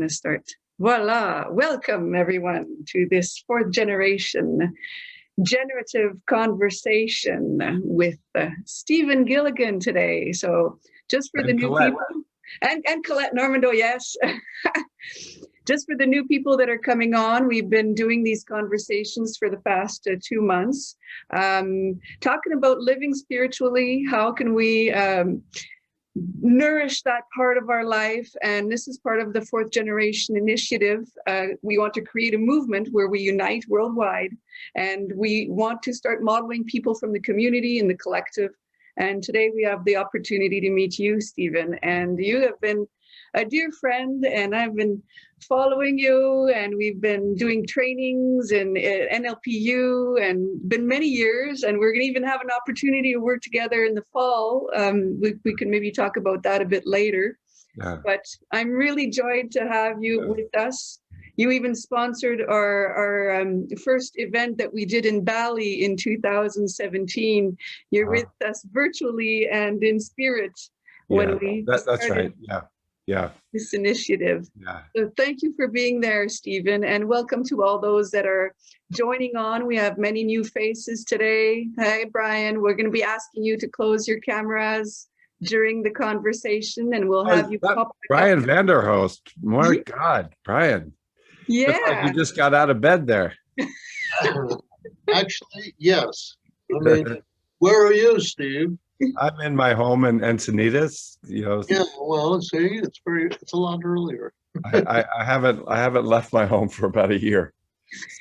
to start. Voila. Welcome, everyone, to this fourth generation generative conversation with Stephen Gilligan today. So just for the new people, and Colette Normandeau, yes. Just for the new people that are coming on, we've been doing these conversations for the past 2 months, talking about living spiritually. How can we nourish that part of our life? And this is part of the fourth generation initiative. We want to create a movement where we unite worldwide, and we want to start modeling people from the community and the collective. And today we have the opportunity to meet you, Stephen, and you have been a dear friend, and I've been following you, and we've been doing trainings in NLPU and been many years, and we're going to even have an opportunity to work together in the fall. We can maybe talk about that a bit later. Yeah. But I'm really joyed to have you with us. You even sponsored our first event that we did in Bali in 2017. You're with us virtually and in spirit when we that's right. Yeah. This initiative. Yeah. So thank you for being there, Stephen, and welcome to all those that are joining on. We have many new faces today. Hi, Brian. We're going to be asking you to close your cameras during the conversation, and we'll have you pop Brian Vanderhost. My God, Brian. Yeah. Looks like you just got out of bed there. Actually, yes. I mean, where are you, Steve? I'm in my home in Encinitas. Yeah, well, see, it's a lot earlier. I haven't left my home for about a year.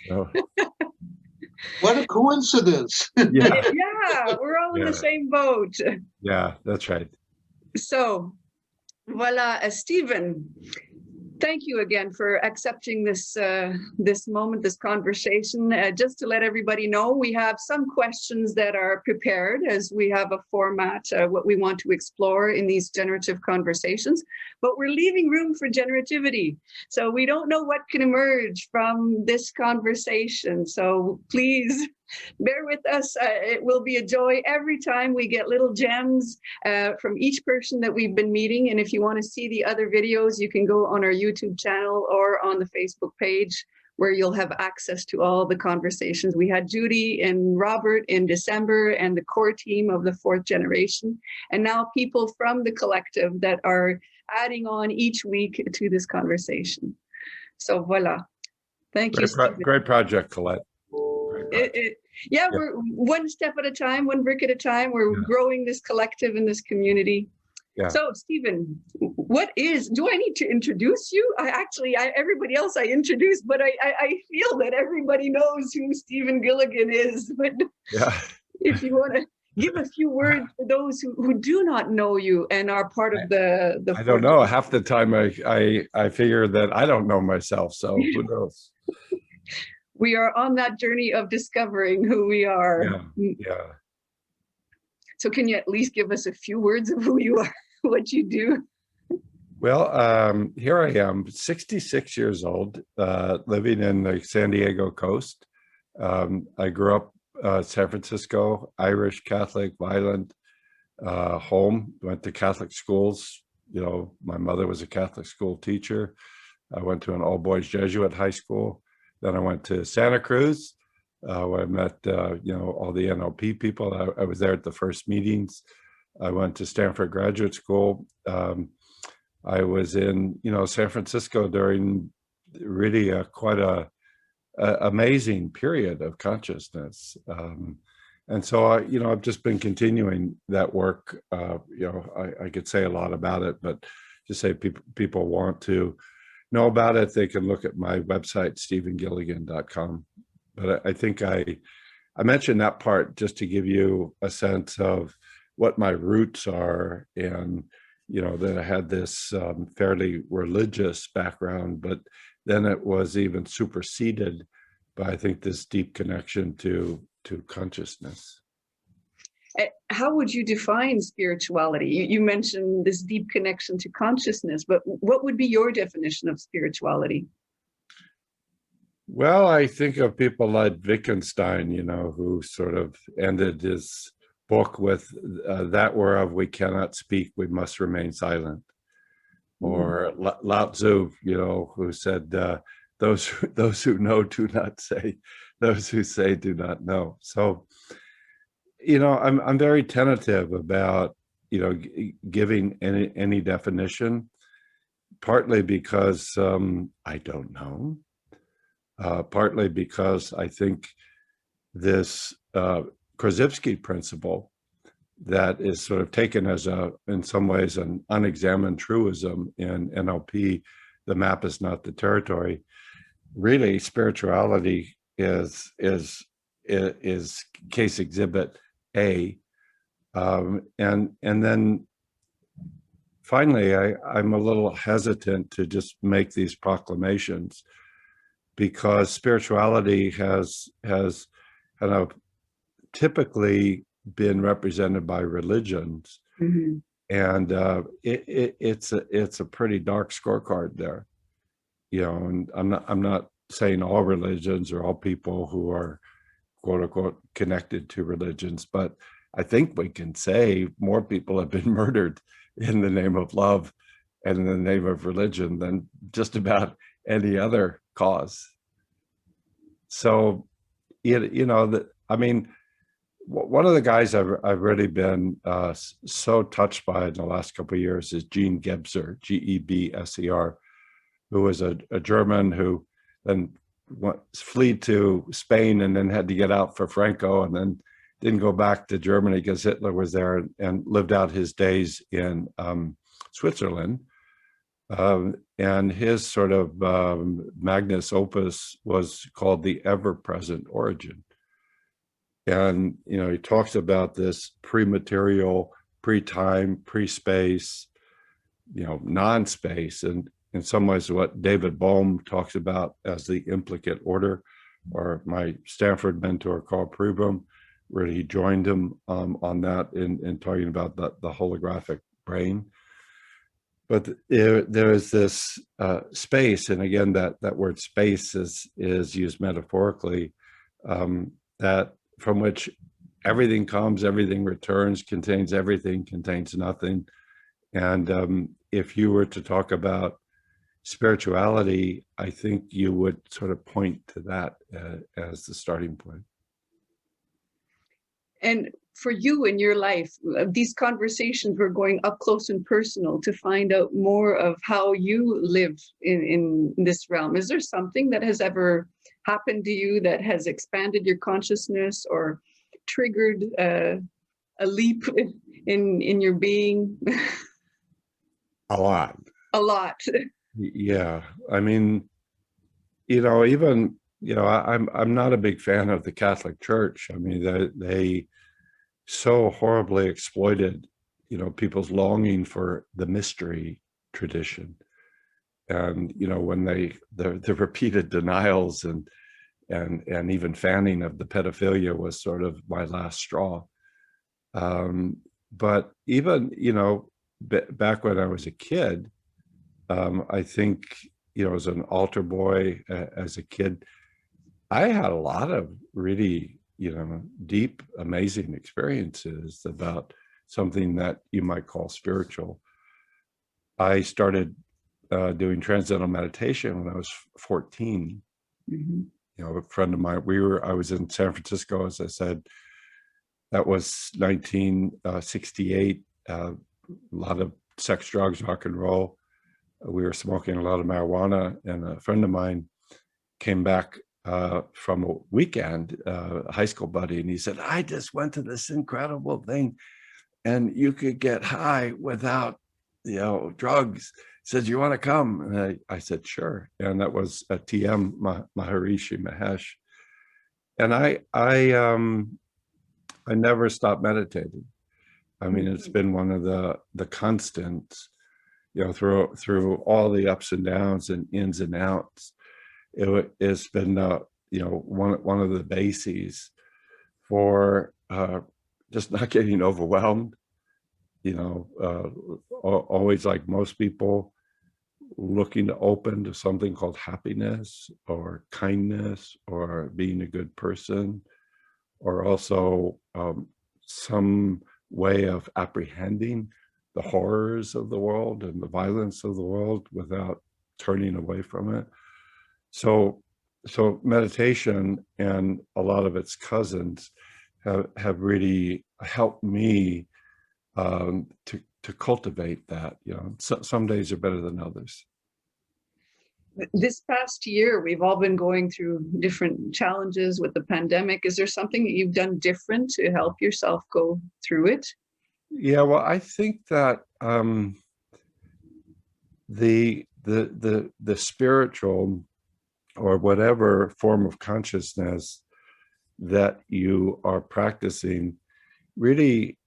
So. What a coincidence! Yeah, we're all in the same boat. Yeah, that's right. So, voila, Stephen. Thank you again for accepting this this moment, this conversation. Just to let everybody know, we have some questions that are prepared as we have a format, what we want to explore in these generative conversations, but we're leaving room for generativity. So we don't know what can emerge from this conversation. So please bear with us. It will be a joy every time we get little gems from each person that we've been meeting. And if you want to see the other videos, you can go on our YouTube channel or on the Facebook page, where you'll have access to all the conversations. We had Judy and Robert in December and the core team of the fourth generation, and now people from the collective that are adding on each week to this conversation. So voila. Thank you. Great project, Colette. Yeah, we're one step at a time, one brick at a time. We're growing this collective and this community. Yeah. So, Stephen, do I need to introduce you? Everybody else I introduced, but I feel that everybody knows who Stephen Gilligan is. But if you want to give a few words for those who do not know you and are part of the I don't know. Half the time I figure that I don't know myself, so who knows? We are on that journey of discovering who we are. Yeah. So can you at least give us a few words of who you are, what you do? Well, here I am, 66 years old, living in the San Diego coast. I grew up San Francisco, Irish, Catholic, violent, home, went to Catholic schools. You know, my mother was a Catholic school teacher. I went to an all-boys Jesuit high school. Then I went to Santa Cruz, where I met, all the NLP people. I was there at the first meetings. I went to Stanford Graduate School. I was in, San Francisco during really quite a amazing period of consciousness. And so, I've just been continuing that work. I could say a lot about it, but just say people want to know about it, they can look at my website, stephengilligan.com. But I think I mentioned that part just to give you a sense of what my roots are, and that I had this fairly religious background, but then it was even superseded by, I think, this deep connection to consciousness. How would you define spirituality? You mentioned this deep connection to consciousness, but what would be your definition of spirituality? Well, I think of people like Wittgenstein, who sort of ended his book with that whereof we cannot speak, we must remain silent. or Lao Tzu, you know, who said, those who know do not say, those who say do not know. So, you know, I'm very tentative about, you know, giving any definition, partly because I don't know, partly because I think this Krzyzewski principle that is sort of taken as in some ways, an unexamined truism in NLP, the map is not the territory. Really, spirituality is case exhibit A, and then finally, I'm a little hesitant to just make these proclamations, because spirituality has kind of typically been represented by religions, and it's a pretty dark scorecard there, you know. And I'm not saying all religions or all people who are quote unquote connected to religions, but I think we can say more people have been murdered in the name of love and in the name of religion than just about any other cause. So, you know, I mean, one of the guys I've really been so touched by in the last couple of years is Gene Gebser, Gebser, who was a German who then fled to Spain and then had to get out for Franco, and then didn't go back to Germany because Hitler was there, and lived out his days in Switzerland. And his sort of magnus opus was called The Ever-Present Origin. And, you know, he talks about this pre-material, pre-time, pre-space, you know, non-space, and in some ways what David Bohm talks about as the implicate order, or my Stanford mentor, Carl Prubom, where he joined him on that in talking about the holographic brain. But there is this space, and again, that word space is used metaphorically, that from which everything comes, everything returns, contains everything, contains nothing. And if you were to talk about spirituality, I think you would sort of point to that as the starting point. And for you in your life, these conversations were going up close and personal to find out more of how you live in this realm. Is there something that has ever happened to you that has expanded your consciousness or triggered a leap in your being? A lot. A lot. Yeah, I mean, you know, even, you know, I'm not a big fan of the Catholic Church. I mean, they so horribly exploited, you know, people's longing for the mystery tradition, and, you know, when the repeated denials and even fanning of the pedophilia was sort of my last straw. But even, you know, back when I was a kid, I think, you know, as an altar boy, as a kid, I had a lot of really, you know, deep, amazing experiences about something that you might call spiritual. I started doing transcendental meditation when I was 14. You know, a friend of mine, I was in San Francisco, as I said. That was 1968. A lot of sex, drugs, rock and roll. We were smoking a lot of marijuana, and a friend of mine came back from a weekend, a high school buddy, and he said, I just went to this incredible thing, and you could get high without, you know, drugs. He said, you want to come? And I said, sure. And that was at TM Maharishi Mahesh. And I never stopped meditating. I mean, it's been one of the constants, you know, through all the ups and downs and ins and outs. It's been, you know, one of the bases for just not getting overwhelmed, you know, always, like most people, looking to open to something called happiness or kindness or being a good person, or also some way of apprehending the horrors of the world and the violence of the world without turning away from it. So meditation and a lot of its cousins have really helped me to cultivate that. Some days are better than others. This past year, we've all been going through different challenges with the pandemic. Is there something that you've done different to help yourself go through it? Yeah, well, I think that the spiritual or whatever form of consciousness that you are practicing, really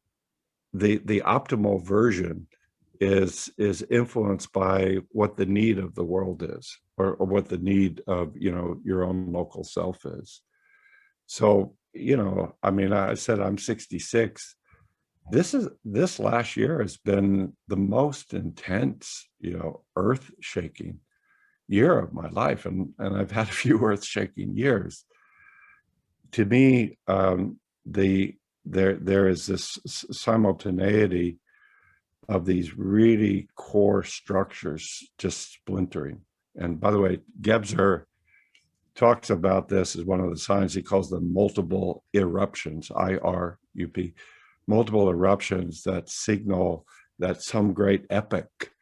the optimal version is influenced by what the need of the world is, or what the need of your own local self is. So I mean, I said I'm 66. This last year has been the most intense, earth shaking year of my life, and I've had a few earth shaking years. To me, there is this simultaneity of these really core structures just splintering. And by the way, Gebser talks about this as one of the signs. He calls them multiple eruptions, IRUP, multiple eruptions that signal that some great epic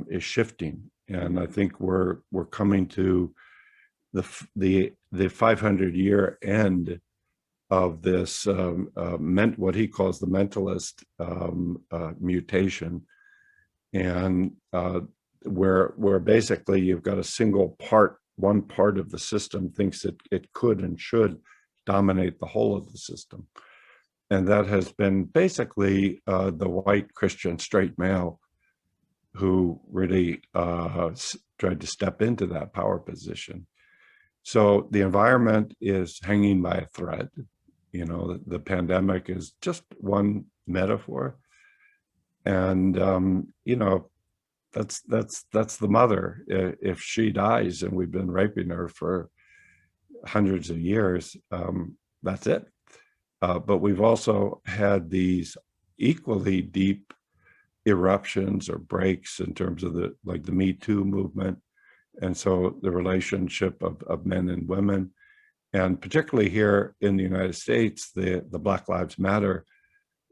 is shifting. And I think we're coming to the 500-year end of this what he calls the mentalist mutation, and where basically you've got a single part, one part of the system thinks that it could and should dominate the whole of the system. And that has been basically the white Christian straight male who really tried to step into that power position. So the environment is hanging by a thread. The pandemic is just one metaphor. And, that's the mother. If she dies, and we've been raping her for hundreds of years, that's it. But we've also had these equally deep eruptions or breaks in terms of the Me Too movement. And so the relationship of men and women, and particularly here in the United States, the Black Lives Matter,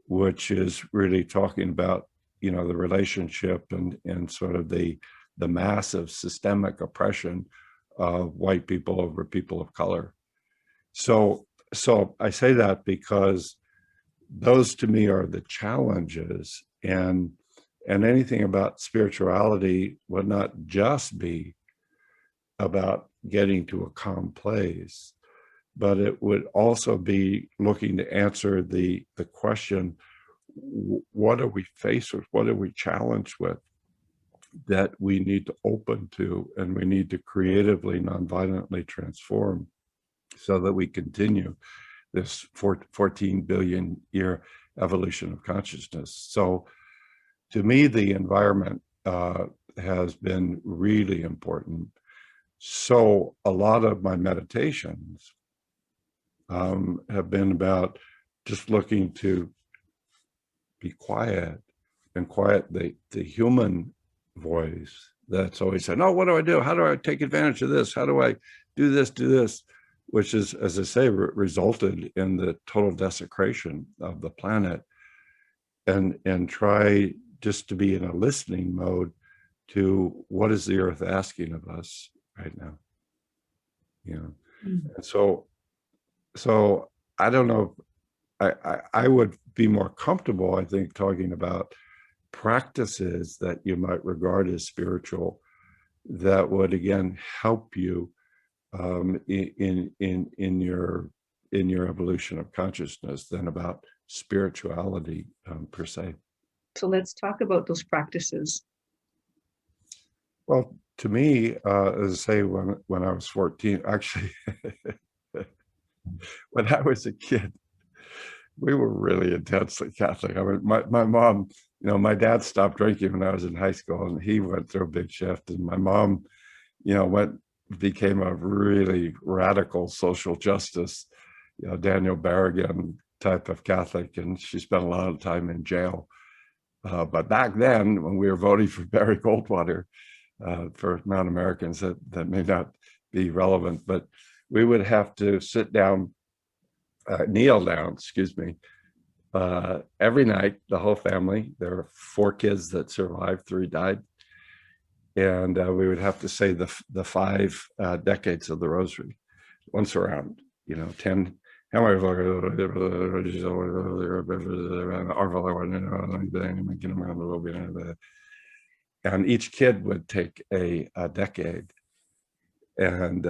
which is really talking about, the relationship and sort of the massive systemic oppression of white people over people of color. So I say that because those to me are the challenges, and anything about spirituality would not just be about getting to a calm place, but it would also be looking to answer the question, what are we faced with? What are we challenged with that we need to open to, and we need to creatively, nonviolently transform so that we continue this 14 billion year evolution of consciousness. So to me, the environment has been really important. So a lot of my meditations have been about just looking to be quiet and quiet the human voice that's always saying, oh, what do I do? How do I take advantage of this? How do I do this? Which is, as I say, resulted in the total desecration of the planet, and try just to be in a listening mode to what is the earth asking of us right now. And so I don't know, I would be more comfortable, I think, talking about practices that you might regard as spiritual that would again help you in your evolution of consciousness than about spirituality per se. So let's talk about those practices. Well, to me, as I say, when I was 14, actually, when I was a kid, we were really intensely Catholic. I mean, my mom, my dad stopped drinking when I was in high school, and he went through a big shift. And my mom, became a really radical social justice, Daniel Berrigan type of Catholic, and she spent a lot of time in jail But back then, when we were voting for Barry Goldwater, for Mount Americans, that may not be relevant, but we would have to sit down, kneel down, excuse me, every night, the whole family. There were 4 kids that survived, 3 died. And we would have to say the 5 decades of the rosary once around, 10. And each kid would take a decade. And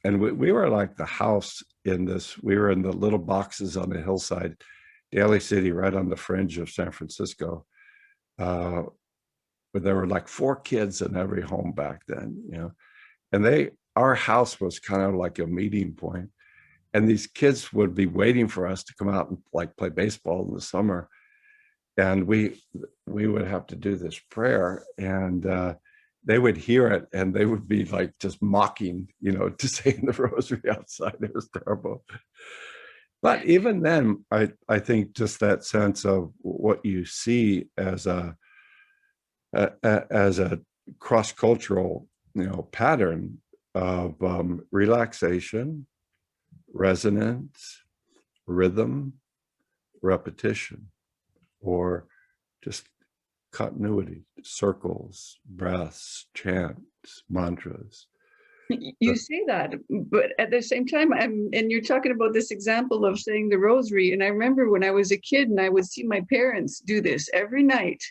we were like the house in this. We were in the little boxes on the hillside, Daly City, right on the fringe of San Francisco. But there were like 4 kids in every home back then, and our house was kind of like a meeting point. And these kids would be waiting for us to come out and like play baseball in the summer. And we would have to do this prayer, and they would hear it and they would be like just mocking, to saying the rosary outside. It was terrible. But even then, I think just that sense of what you see as a cross-cultural, pattern of relaxation, resonance, rhythm, repetition, or just continuity, circles, breaths, chants, mantras. You say that, but at the same time, and you're talking about this example of saying the rosary. And I remember when I was a kid and I would see my parents do this every night.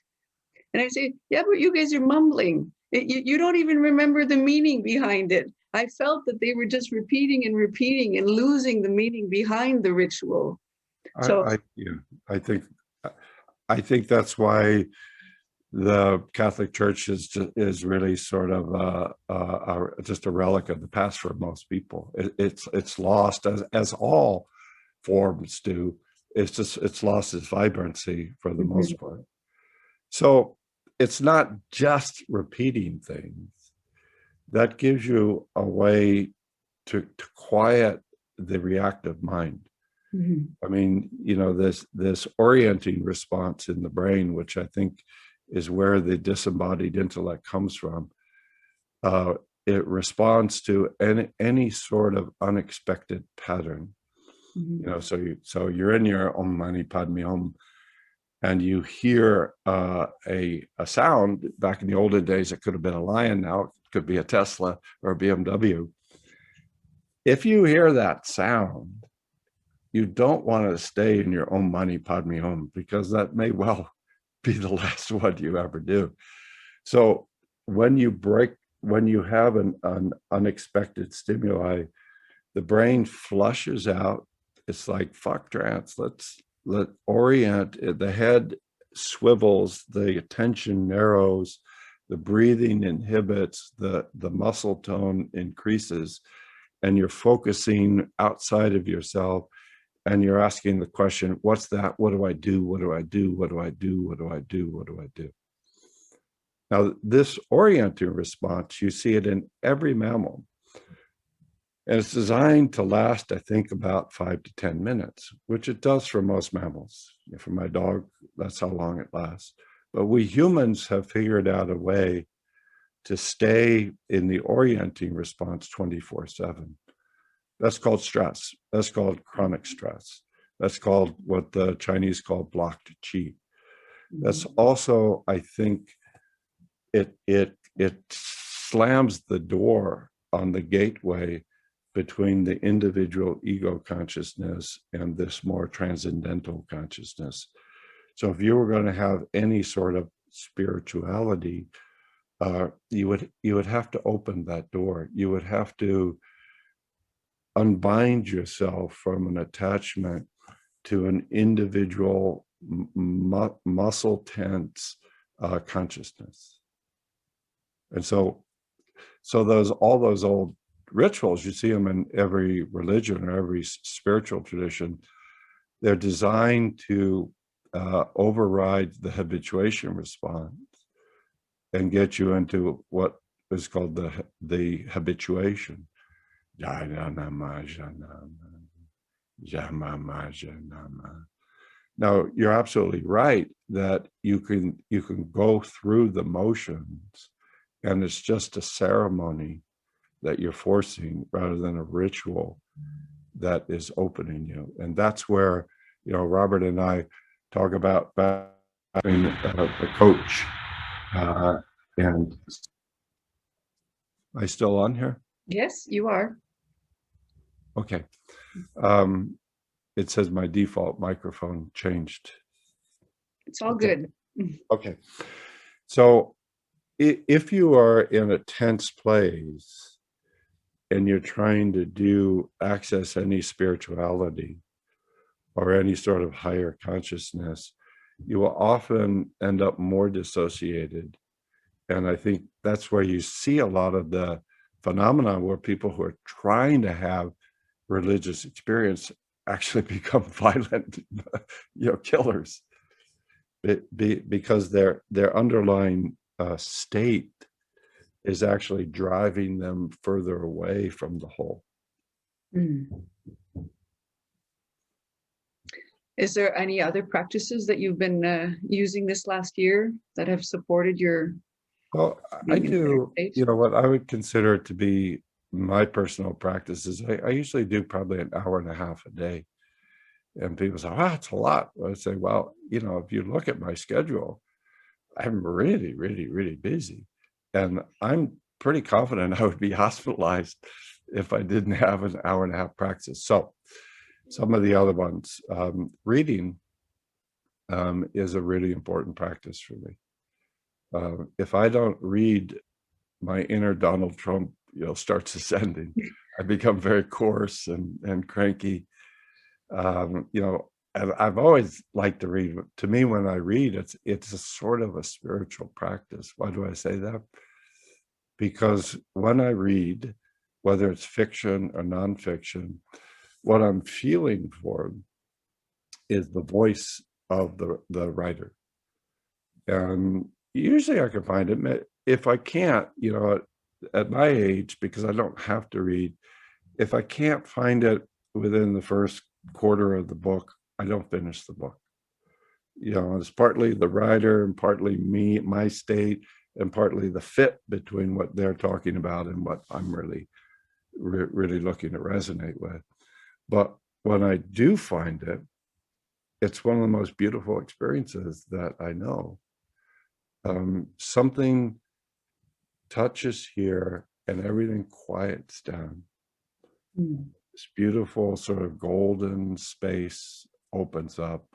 And I say, yeah, but you guys are mumbling. You don't even remember the meaning behind it. I felt that they were just repeating and losing the meaning behind the ritual. So I think that's why the Catholic Church is really sort of just a relic of the past for most people. It's lost, as all forms do. It's lost its vibrancy for the most part. So it's not just repeating things. That gives you a way to quiet the reactive mind. I mean, this orienting response in the brain, which I think is where the disembodied intellect comes from. It responds to any sort of unexpected pattern. So you're in your Om Mani Padme Hum, and you hear a sound. Back in the olden days, it could have been a lion. Now it could be a Tesla or a BMW. If you hear that sound, you don't want to stay in your Om Mani Padme Hum, because that may well be the last one you ever do. So when you have an unexpected stimuli, the brain flushes out. It's like, fuck trance. Let orient. The head swivels, the attention narrows, the breathing inhibits, the muscle tone increases, and you're focusing outside of yourself. And you're asking the question, what's that? What do I do? What do I do? What do I do? What do I do? What do I do? Now, this orienting response, you see it in every mammal. And it's designed to last, I think, about 5 to 10 minutes, which it does for most mammals. For my dog, that's how long it lasts. But we humans have figured out a way to stay in the orienting response 24/7. That's called stress. That's called chronic stress. That's called what the Chinese call blocked qi. That's also, I think, it slams the door on the gateway between the individual ego consciousness and this more transcendental consciousness. So if you were going to have any sort of spirituality, you would have to open that door. You would have to unbind yourself from an attachment to an individual muscle tense consciousness. And so all those old rituals, you see them in every religion or every spiritual tradition, they're designed to override the habituation response and get you into what is called the habituation. Now, you're absolutely right that you can go through the motions, and it's just a ceremony that you're forcing rather than a ritual that is opening you. And that's where, Robert and I talk about having a coach. And am I still on here? Yes, you are. Okay. It says my default microphone changed. It's all good. Okay. So if you are in a tense place and you're trying to access any spirituality or any sort of higher consciousness, you will often end up more dissociated. And I think that's where you see a lot of the phenomena where people who are trying to have religious experience actually become violent, killers, because their underlying state is actually driving them further away from the whole. Mm. Is there any other practices that you've been using this last year that have supported your? Well, I do, what I would consider to be my personal practices. I usually do probably an hour and a half a day. And people say, "Wow, it's a lot." I say, "Well, if you look at my schedule, I'm really, really, really busy. And I'm pretty confident I would be hospitalized if I didn't have an hour and a half practice." So some of the other ones, reading is a really important practice for me. If I don't read, my inner Donald Trump, starts ascending. I become very coarse and cranky. And I've always liked to read. To me, when I read, it's a sort of a spiritual practice. Why do I say that? Because when I read, whether it's fiction or nonfiction, what I'm feeling for is the voice of the writer. And usually I can find it. If I can't, at my age, because I don't have to read, if I can't find it within the first quarter of the book, I don't finish the book. It's partly the writer and partly me, my state, and partly the fit between what they're talking about and what I'm really looking to resonate with. But when I do find it, it's one of the most beautiful experiences that I know. Something touches here and everything quiets down. Mm. This beautiful sort of golden space opens up,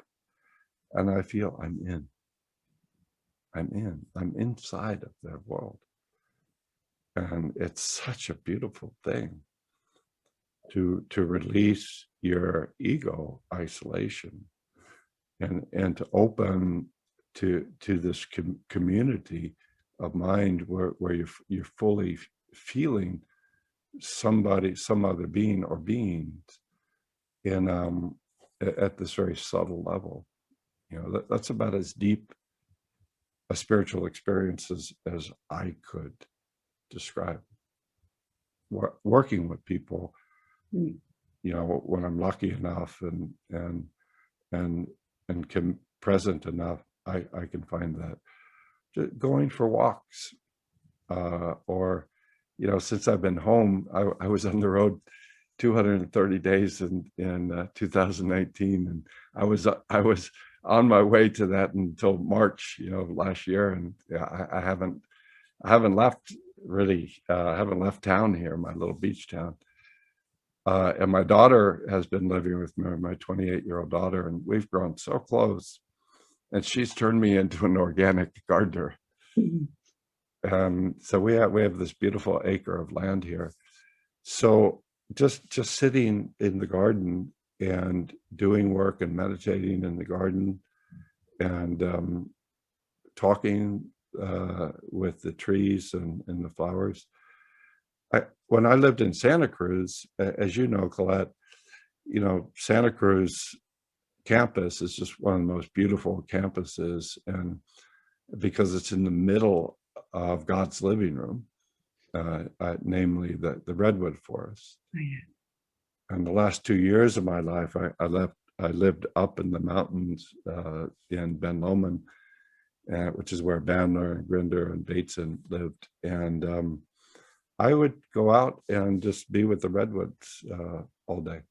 and I feel I'm inside of their world. And it's such a beautiful thing to release your ego isolation and to open to this community of mind where you're fully feeling some other being or beings in at this very subtle level. That's about as deep a spiritual experience as I could describe. Working with people, when I'm lucky enough and present enough, I can find that. Just going for walks, or since I've been home, I was on the road 230 days in 2019, and I was on my way to that until March, last year, and I haven't left really. I haven't left town here, my little beach town. And my daughter has been living with me, my 28-year-old daughter, and we've grown so close. And she's turned me into an organic gardener. So we have this beautiful acre of land here. So just sitting in the garden and doing work and meditating in the garden and talking with the trees and the flowers. When I lived in Santa Cruz, as you know, Colette, Santa Cruz campus is just one of the most beautiful campuses, and because it's in the middle of God's living room, namely the redwood forest. Oh, yeah. And the last 2 years of my life, I left I lived up in the mountains in Ben Lomond, which is where Bandler and Grinder and Bateson lived. And I would go out and just be with the redwoods all day.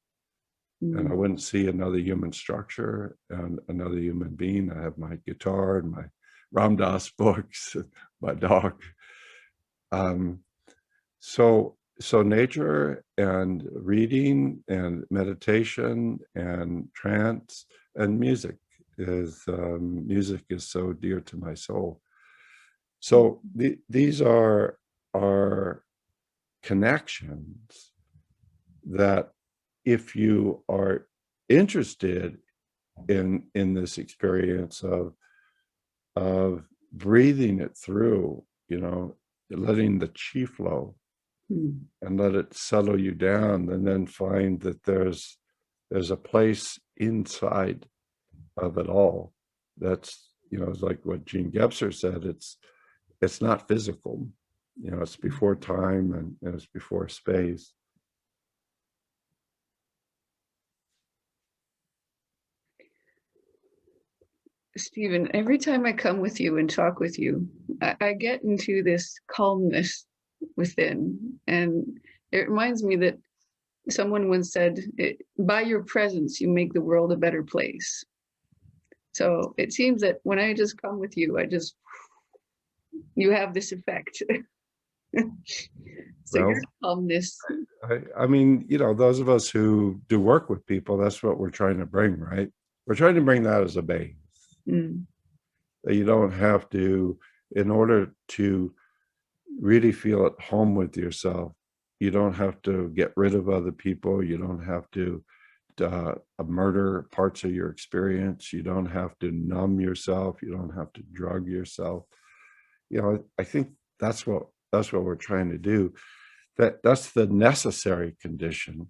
And I wouldn't see another human structure and another human being. I have my guitar and my Ram Dass books, my dog. So nature and reading and meditation and trance and music is so dear to my soul. So these are connections that, if you are interested in this experience of breathing it through, letting the chi flow and let it settle you down, and then find that there's a place inside of it all that's, it's like what Gene Gebser said, it's not physical, it's before time and it's before space. Stephen, every time I come with you and talk with you, I get into this calmness within. And it reminds me that someone once said, by your presence, you make the world a better place. So it seems that when I just come with you, you have this effect. So Well, your calmness. I mean, those of us who do work with people, that's what we're trying to bring, right? We're trying to bring that as a base. That you don't have to, in order to really feel at home with yourself, you don't have to get rid of other people. You don't have to murder parts of your experience. You don't have to numb yourself. You don't have to drug yourself. I think that's what we're trying to do. That's the necessary condition,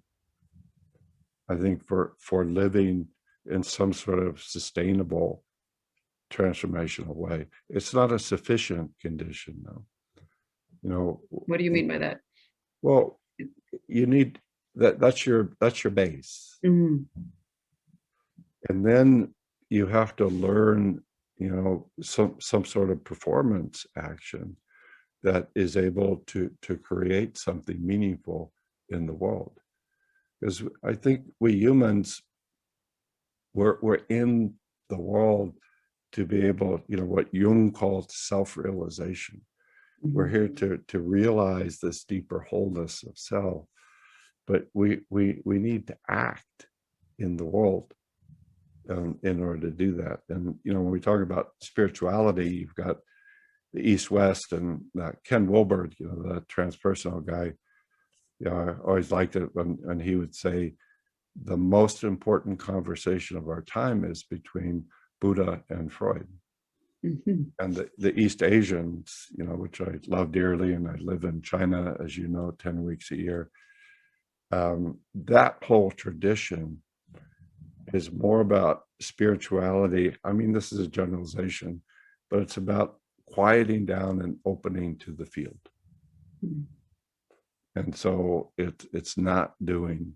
I think, for living in some sort of sustainable, transformational way. It's not a sufficient condition, though. What do you mean by that? Well, you need that's your base. And then you have to learn, some sort of performance action that is able to create something meaningful in the world. Because I think we humans, we're in the world to be able, what Jung called self-realization. We're here to realize this deeper wholeness of self, but we need to act in the world in order to do that. And when we talk about spirituality, you've got the East-West, and Ken Wilber, the transpersonal guy. I always liked it when he would say, the most important conversation of our time is between Buddha and Freud. And the East Asians, which I love dearly, and I live in China, as you know, 10 weeks a year. That whole tradition is more about spirituality. I mean, this is a generalization, but it's about quieting down and opening to the field. And so it's not doing,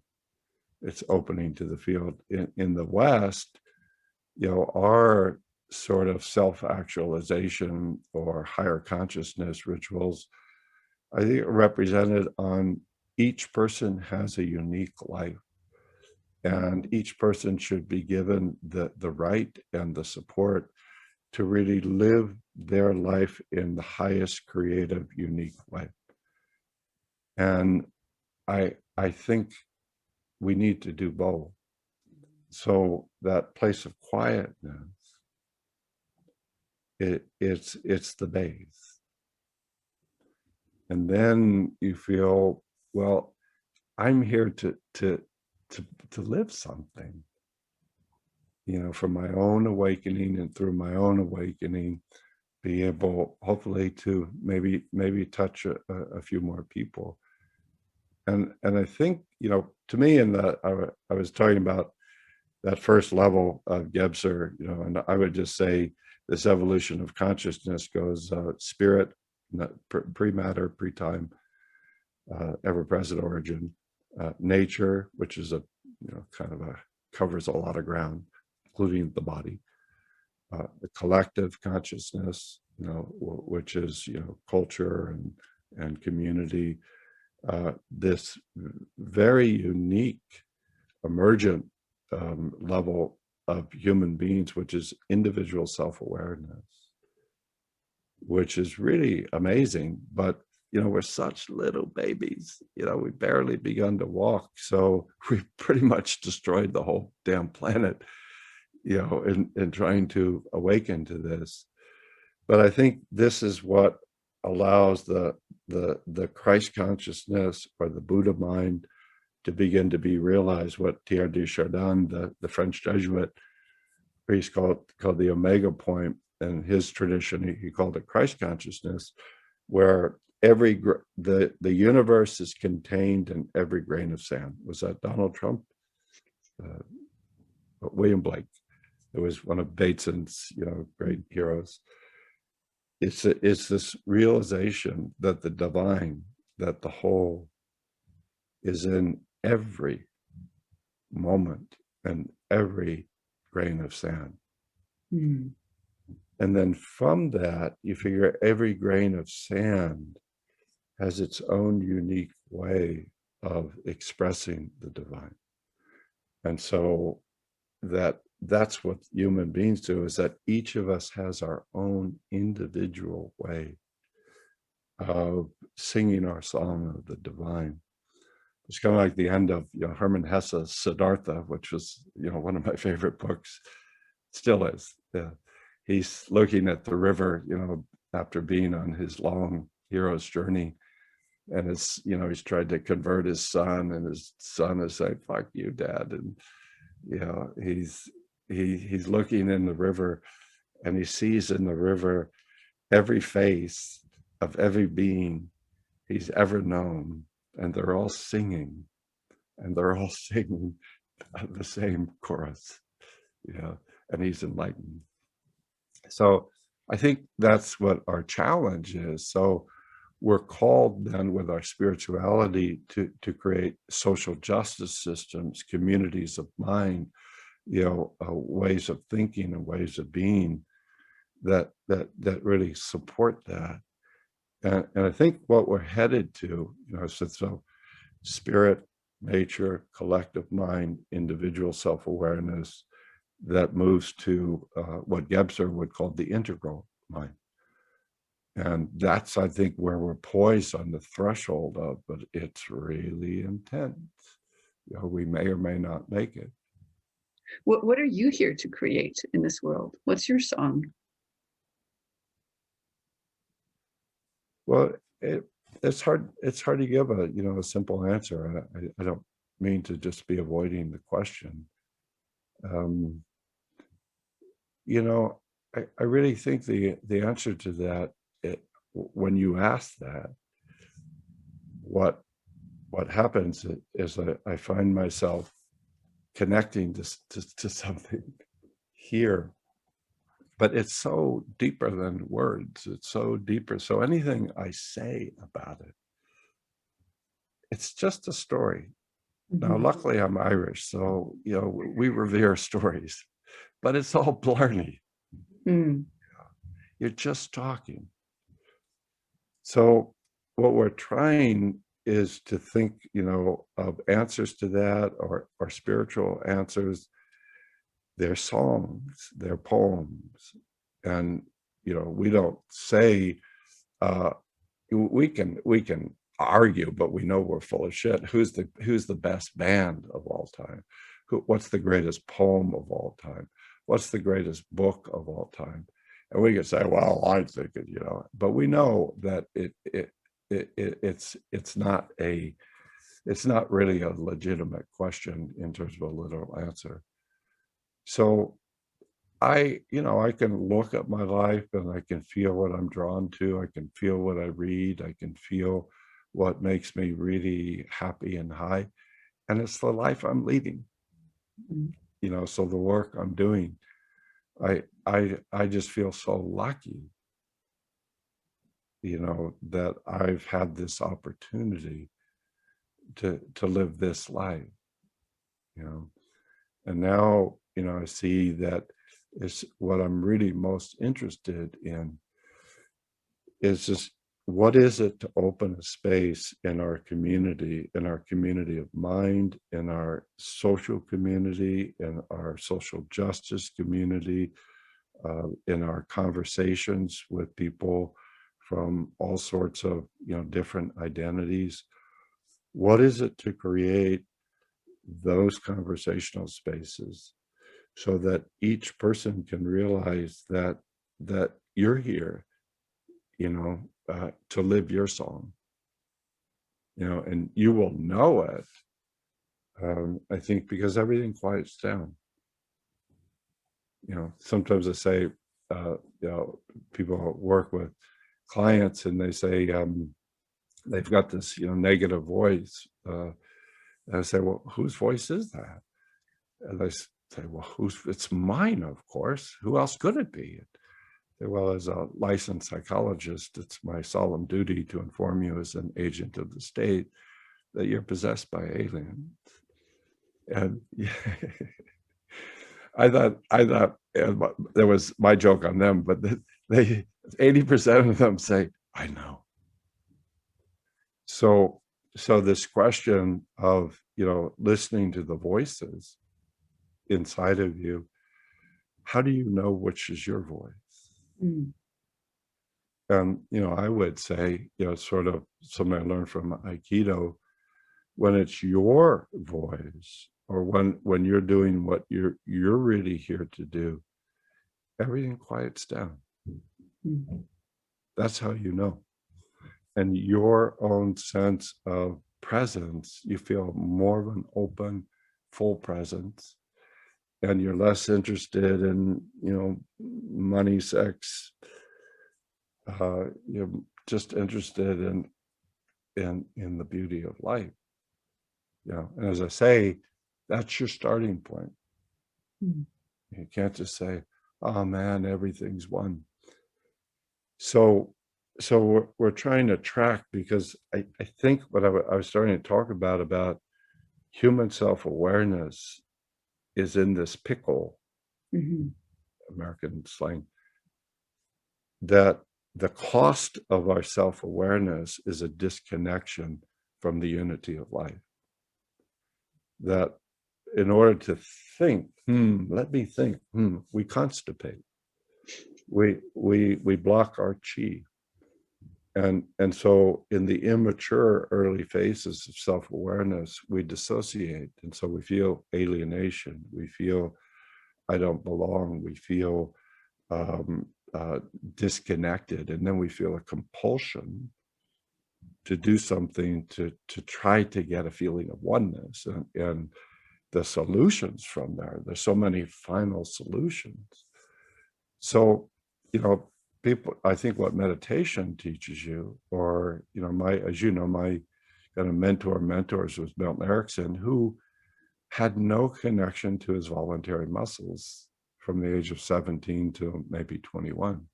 it's opening to the field. In the West, our sort of self-actualization or higher consciousness rituals, I think, are represented on each person has a unique life, and each person should be given the right and the support to really live their life in the highest creative, unique way. And I think we need to do both. So that place of quietness, it's the base. And then you feel, well, I'm here to live something, for my own awakening, and through my own awakening, be able, hopefully, to maybe touch a few more people. And I think, to me, I was talking about that first level of Gebser, and I would just say this evolution of consciousness goes spirit, pre-matter, pre-time, ever-present origin, nature, which is a kind of a covers a lot of ground, including the body. The collective consciousness, which is, culture and community. This very unique, emergent level of human beings, which is individual self-awareness, which is really amazing. But we're such little babies. We barely begun to walk, so we pretty much destroyed the whole damn planet, in trying to awaken to this. But I think this is what allows the Christ consciousness or the Buddha mind to begin to be realized. What Teilhard de Chardin, the French Jesuit priest, called the Omega point, and his tradition, he called it Christ consciousness, where the universe is contained in every grain of sand. Was that Donald Trump? William Blake. It was one of Bateson's, great heroes. It's this realization that the divine, that the whole, is in every moment and every grain of sand. Mm. And then from that, you figure every grain of sand has its own unique way of expressing the divine. And so that's what human beings do, is that each of us has our own individual way of singing our song of the divine. It's kind of like the end of Hermann Hesse's Siddhartha, which was one of my favorite books. Still is. Yeah. He's looking at the river, after being on his long hero's journey, and he's tried to convert his son, and his son is saying, "Fuck you, Dad," and he's looking in the river, and he sees in the river every face of every being he's ever known, and they're all singing, and they're all singing the same chorus, and he's enlightened. So I think that's what our challenge is. So we're called then, with our spirituality, to create social justice systems, communities of mind, ways of thinking and ways of being that really support that. And I think what we're headed to, so spirit, nature, collective mind, individual self-awareness, that moves to what Gebser would call the integral mind. And that's, I think, where we're poised on the threshold of, but it's really intense. We may or may not make it. What are you here to create in this world? What's your song? Well, it's hard to give a simple answer. I don't mean to just be avoiding the question. I really think the answer to that, when you ask that, what happens is that I find myself connecting to something here, but it's so deeper than words. It's so deeper. So anything I say about it, it's just a story. Now, luckily I'm Irish, so, we revere stories, but it's all blarney. Mm. You're just talking. So what we're trying is to think, of answers to that, or spiritual answers. They're songs, they're poems. And, we don't say, we can argue, but we know we're full of shit. Who's the best band of all time? What's the greatest poem of all time? What's the greatest book of all time? And we could say, well, I think it, but we know that it's not really a legitimate question in terms of a literal answer. So I can look at my life and I can feel what I'm drawn to. I can feel what I read. I can feel what makes me really happy and high. And it's the life I'm leading, so the work I'm doing, I just feel so lucky, that I've had this opportunity to live this life, now, I see that is what I'm really most interested in is just what is it to open a space in our community of mind, in our social community, in our social justice community, in our conversations with people from all sorts of different identities. What is it to create those conversational spaces so that each person can realize that you're here, to live your song, and you will know it. I think because everything quiets down. Sometimes I say, people work with clients and they say they've got this, negative voice. And I say, well, whose voice is that? And they say, well, it's mine, of course. Who else could it be? Well, as a licensed psychologist, it's my solemn duty to inform you as an agent of the state that you're possessed by aliens. And I thought there was my joke on them, but they 80% of them say, I know. So this question of, listening to the voices inside of you, how do you know which is your voice? Mm. I would say, sort of something I learned from Aikido, when it's your voice, or when you're doing what you're really here to do, everything quiets down. Mm. That's how you know. And your own sense of presence, you feel more of an open, full presence, and you're less interested in, money, sex. You're just interested in the beauty of life. And as I say, that's your starting point. Mm. You can't just say, oh man, everything's one. So we're trying to track, because I think what I was starting to talk about human self-awareness is in this pickle, Mm-hmm. American slang, that the cost of our self-awareness is a disconnection from the unity of life. That in order to think, let me think, we constipate. We block our chi. And so in the immature early phases of self-awareness, we dissociate. And so we feel alienation. We feel I don't belong. We feel disconnected. And then we feel a compulsion to do something to try to get a feeling of oneness. And the solutions from there's so many final solutions. So, people, I think what meditation teaches you, or, my kind of mentors was Milton Erickson, who had no connection to his voluntary muscles from the age of 17 to maybe 21.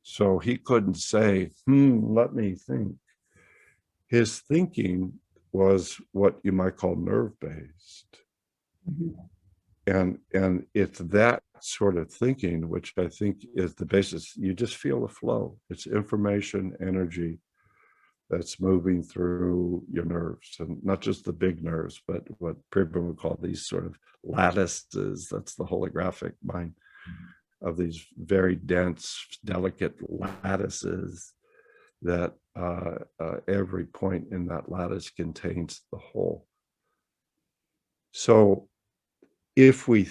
So he couldn't say, let me think. His thinking was what you might call nerve-based. Mm-hmm. And it's that sort of thinking, which I think is the basis. You just feel the flow. It's information, energy that's moving through your nerves, and not just the big nerves, but what people would call these sort of lattices. That's the holographic mind of these very dense, delicate lattices that every point in that lattice contains the whole. So if we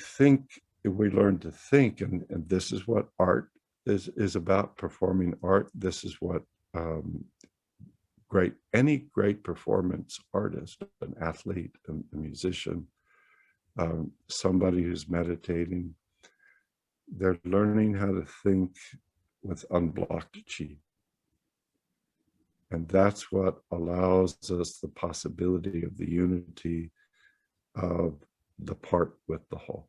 learn to think, and this is what art is about, performing art, this is what any great performance artist, an athlete, a musician, somebody who's meditating, they're learning how to think with unblocked chi. And that's what allows us the possibility of the unity of the part with the whole.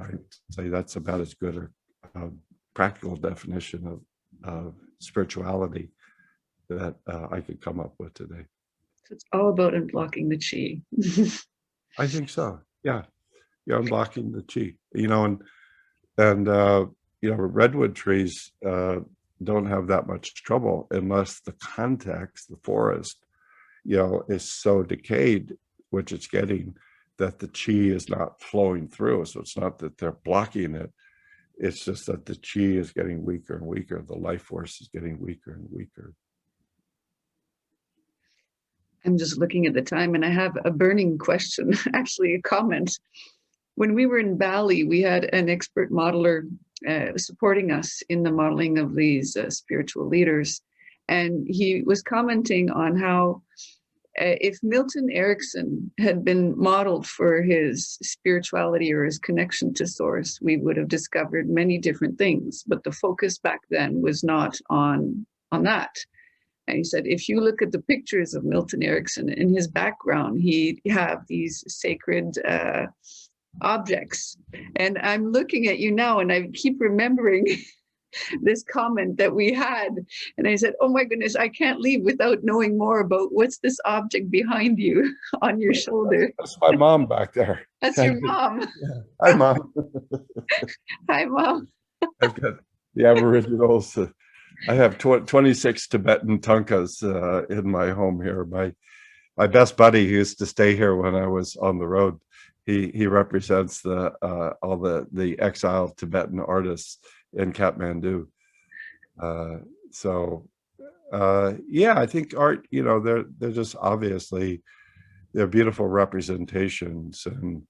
I'd say that's about as good a practical definition of spirituality that I could come up with today. So it's all about unblocking the chi. I think so. Yeah. You're unblocking the chi, and redwood trees don't have that much trouble unless the context, the forest, is so decayed, which it's getting, that the chi is not flowing through. So it's not that they're blocking it. It's just that the chi is getting weaker and weaker. The life force is getting weaker and weaker. I'm just looking at the time and I have a burning question, actually a comment. When we were in Bali, we had an expert modeler supporting us in the modeling of these spiritual leaders. And he was commenting on how if Milton Erickson had been modeled for his spirituality or his connection to source, we would have discovered many different things. But the focus back then was not on that. And he said, if you look at the pictures of Milton Erickson, in his background, he'd have these sacred objects. And I'm looking at you now and I keep remembering this comment that we had. And I said, oh my goodness, I can't leave without knowing more about what's this object behind you on your shoulder. That's my mom back there. That's your mom. Yeah. Hi, Mom. Hi, Mom. I've got the Aboriginals. I have 26 Tibetan Tunkas in my home here. My best buddy, who used to stay here when I was on the road, he represents all the exiled Tibetan artists in Kathmandu. Yeah, I think art, they're just obviously, they're beautiful representations. And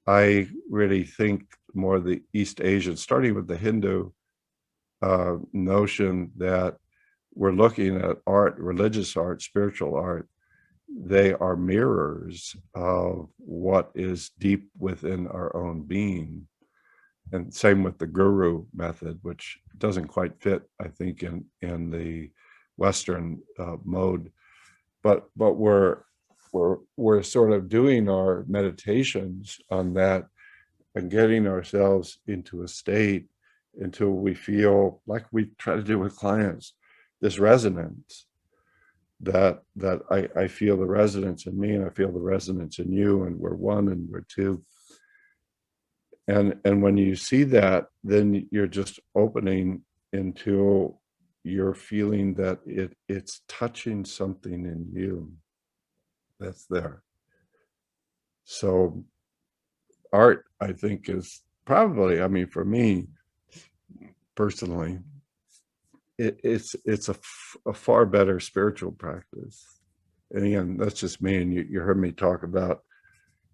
I really think more the East Asian, starting with the Hindu notion that we're looking at art, religious art, spiritual art, they are mirrors of what is deep within our own being. And same with the guru method, which doesn't quite fit, I think, in the Western mode. But we're sort of doing our meditations on that and getting ourselves into a state until we feel, like we try to do with clients, this resonance, that I feel the resonance in me and I feel the resonance in you, and we're one and we're two. And when you see that, then you're just opening into you're feeling that it's touching something in you that's there. So art, I think, is probably, I mean, for me personally, it's a far better spiritual practice. And again, that's just me. And you heard me talk about,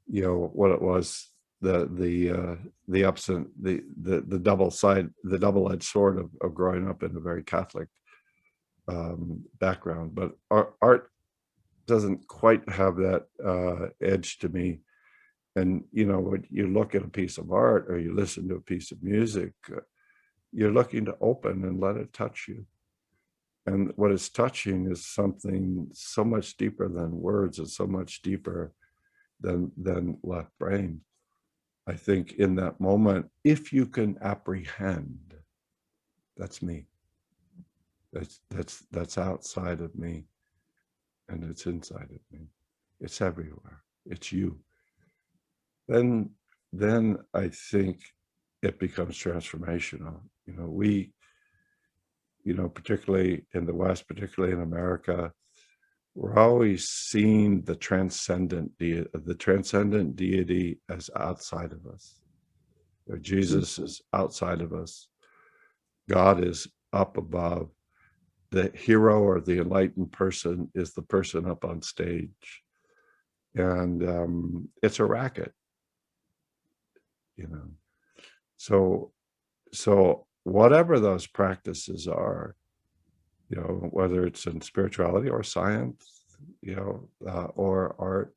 what it was, the ups and the double-edged sword of growing up in a very Catholic background. But art doesn't quite have that edge to me. And when you look at a piece of art or you listen to a piece of music, you're looking to open and let it touch you. And what it's touching is something so much deeper than words, and so much deeper than left brain. I think in that moment, if you can apprehend, that's me. That's outside of me, and it's inside of me. It's everywhere. It's you. Then I think it becomes transformational. We, particularly in the West, particularly in America, we're always seeing the transcendent deity as outside of us. Jesus is outside of us. God is up above. The hero or the enlightened person is the person up on stage. And it's a racket, So whatever those practices are, whether it's in spirituality or science, or art,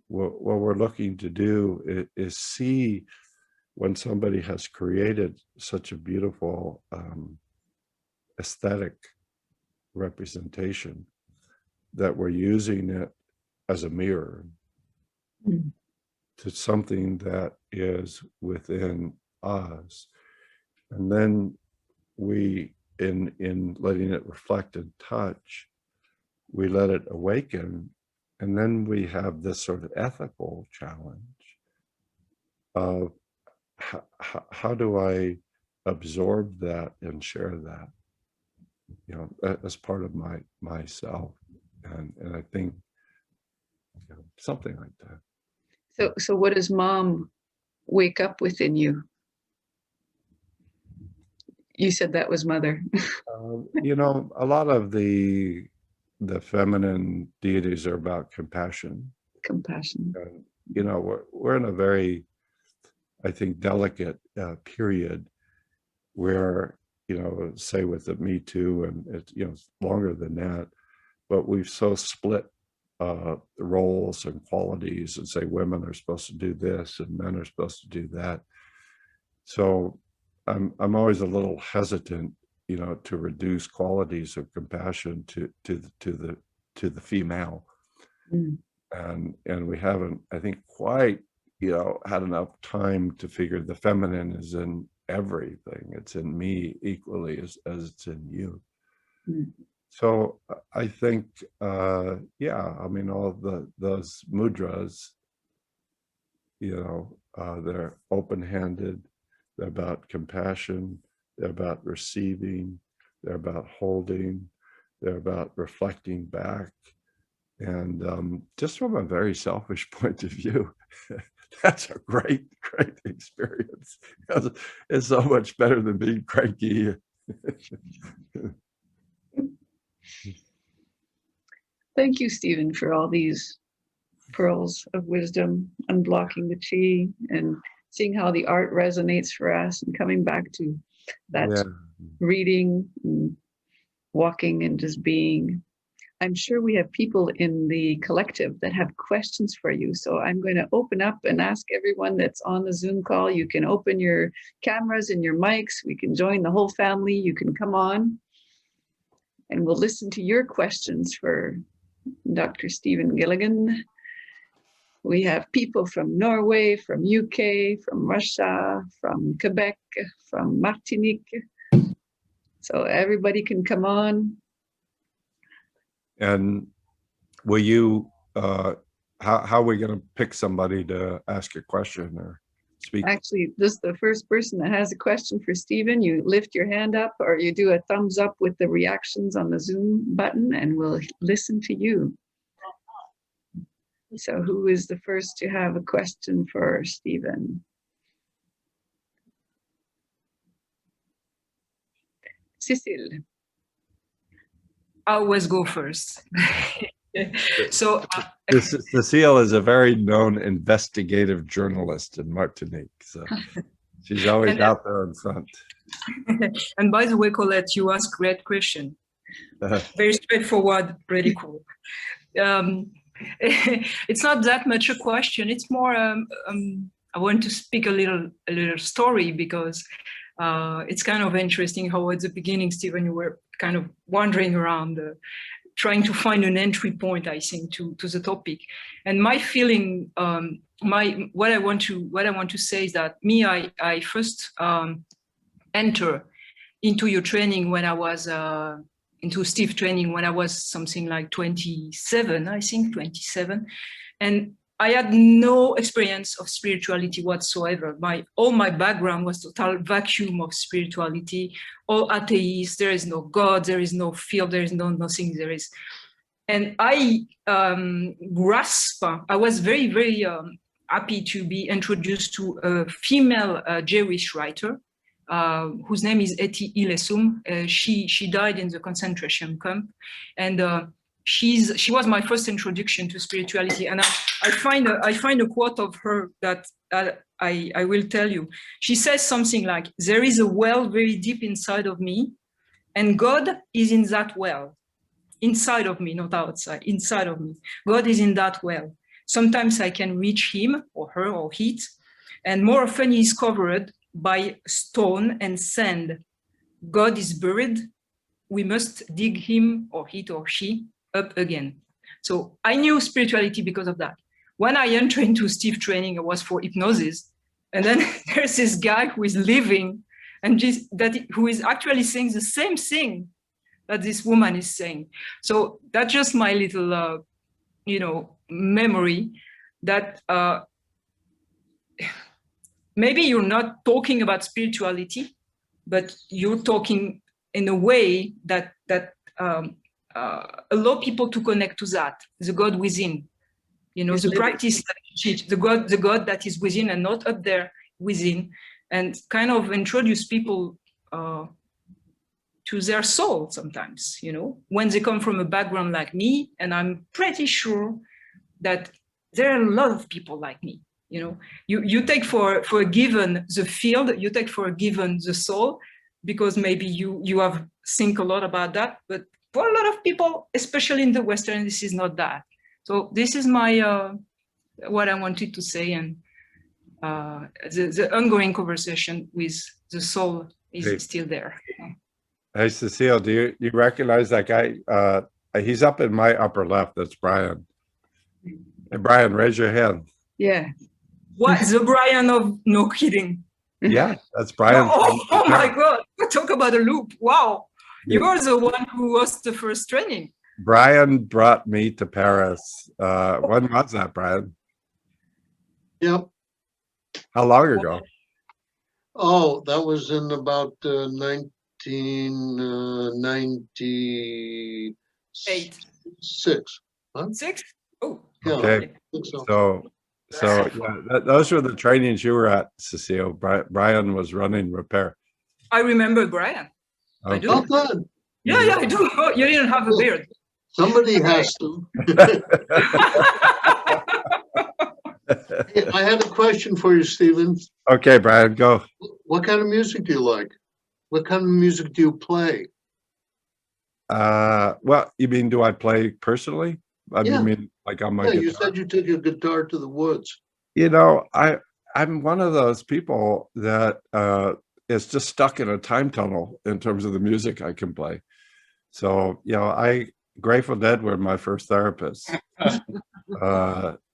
what we're looking to do is see when somebody has created such a beautiful aesthetic representation, that we're using it as a mirror to something that is within us. And then we, in letting it reflect and touch, we let it awaken, and then we have this sort of ethical challenge of how do I absorb that and share that, you know, as part of myself, and I think, you know, something like that. So what does mom wake up within you? You said that was mother. You know, a lot of the feminine deities are about compassion. Compassion. And, you know, we're in a very, I think, delicate period where, you know, say with the Me Too, and it's, you know, longer than that, but we've so split roles and qualities, and say women are supposed to do this and men are supposed to do that. So I'm always a little hesitant, you know, to reduce qualities of compassion to the female, and we haven't, I think, quite, you know, had enough time to figure the feminine is in everything. It's in me equally as it's in you. So I think, yeah, I mean, all those mudras, you know, they're open-handed, they're about compassion, they're about receiving, they're about holding, they're about reflecting back. And just from a very selfish point of view, that's a great experience. It's so much better than being cranky. Thank you, Stephen, for all these pearls of wisdom, unblocking the chi and seeing how the art resonates for us, and coming back to that reading, and walking, and just being. I'm sure we have people in the collective that have questions for you. So I'm going to open up and ask everyone that's on the Zoom call. You can open your cameras and your mics. We can join the whole family. You can come on and we'll listen to your questions for Dr. Stephen Gilligan. We have people from Norway, from UK, from Russia, from Quebec, from Martinique. So everybody can come on. And will you, how are we going to pick somebody to ask a question or speak? Actually, just the first person that has a question for Stephen, you lift your hand up or you do a thumbs up with the reactions on the Zoom button, and we'll listen to you. So who is the first to have a question for Stephen? Cécile. I always go first. So Cecile is a very known investigative journalist in Martinique, so she's always out there in front. And by the way, Colette, you ask great question. Very straightforward, pretty cool. It's not that much a question. It's more I want to speak a little story, because it's kind of interesting how at the beginning, Stephen, you were kind of wandering around, trying to find an entry point, I think, to the topic. And my feeling, what I want to say is that I first enter into your training when I was into Steve training when I was something like 27, I think 27, and I had no experience of spirituality whatsoever. All my background was total vacuum of spirituality, all atheists. There is no God, there is no field, there is no nothing, there is. And I was very, very happy to be introduced to a female Jewish writer whose name is Eti Ilesum. She died in the concentration camp, and she was my first introduction to spirituality. And I find a quote of her that I will tell you. She says something like, "There is a well very deep inside of me, and God is in that well, inside of me, not outside, inside of me. God is in that well. Sometimes I can reach him or her or it, and more often he is covered by stone and sand. God is buried. We must dig him or it or she up again." So I knew spirituality because of that. When I entered into Steve training, it was for hypnosis. And then there's this guy who is living and who is actually saying the same thing that this woman is saying. So that's just my little, memory that maybe you're not talking about spirituality, but you're talking in a way that allow people to connect to that, the God within, the practice, the God that is within and not up there within, and kind of introduce people to their soul sometimes, when they come from a background like me, and I'm pretty sure that there are a lot of people like me. You take for a given the field, you take for a given the soul, because maybe you have think a lot about that, but for a lot of people, especially in the Western, this is not that. So this is my what I wanted to say, and the ongoing conversation with the soul is still there. Hey, Cecile, do you recognize that guy? He's up in my upper left. That's Brian. Hey, Brian, raise your hand. Yeah. What, the Brian of no kidding? Yeah, that's Brian. Oh my God! Talk about a loop! Wow, you're the one who was the first training. Brian brought me to Paris. When was that, Brian? Yep. How long ago? Oh, that was in about 1996. Huh? 6? Oh, Yeah, Okay. I think so. So yeah, those were the trainings you were at, Cecile. Brian was running repair. I remember Brian. Okay. I do. Oh, good. Yeah, I do. You didn't have a beard. Somebody has to. Hey, I had a question for you, Stephen. Okay, Brian, go. What kind of music do you like? What kind of music do you play? Well, you mean, do I play personally? Yeah. You mean like on my Yeah, guitar? you said you took your guitar to the woods. I'm one of those people that is just stuck in a time tunnel in terms of the music I can play. So, Grateful Dead were my first therapists. I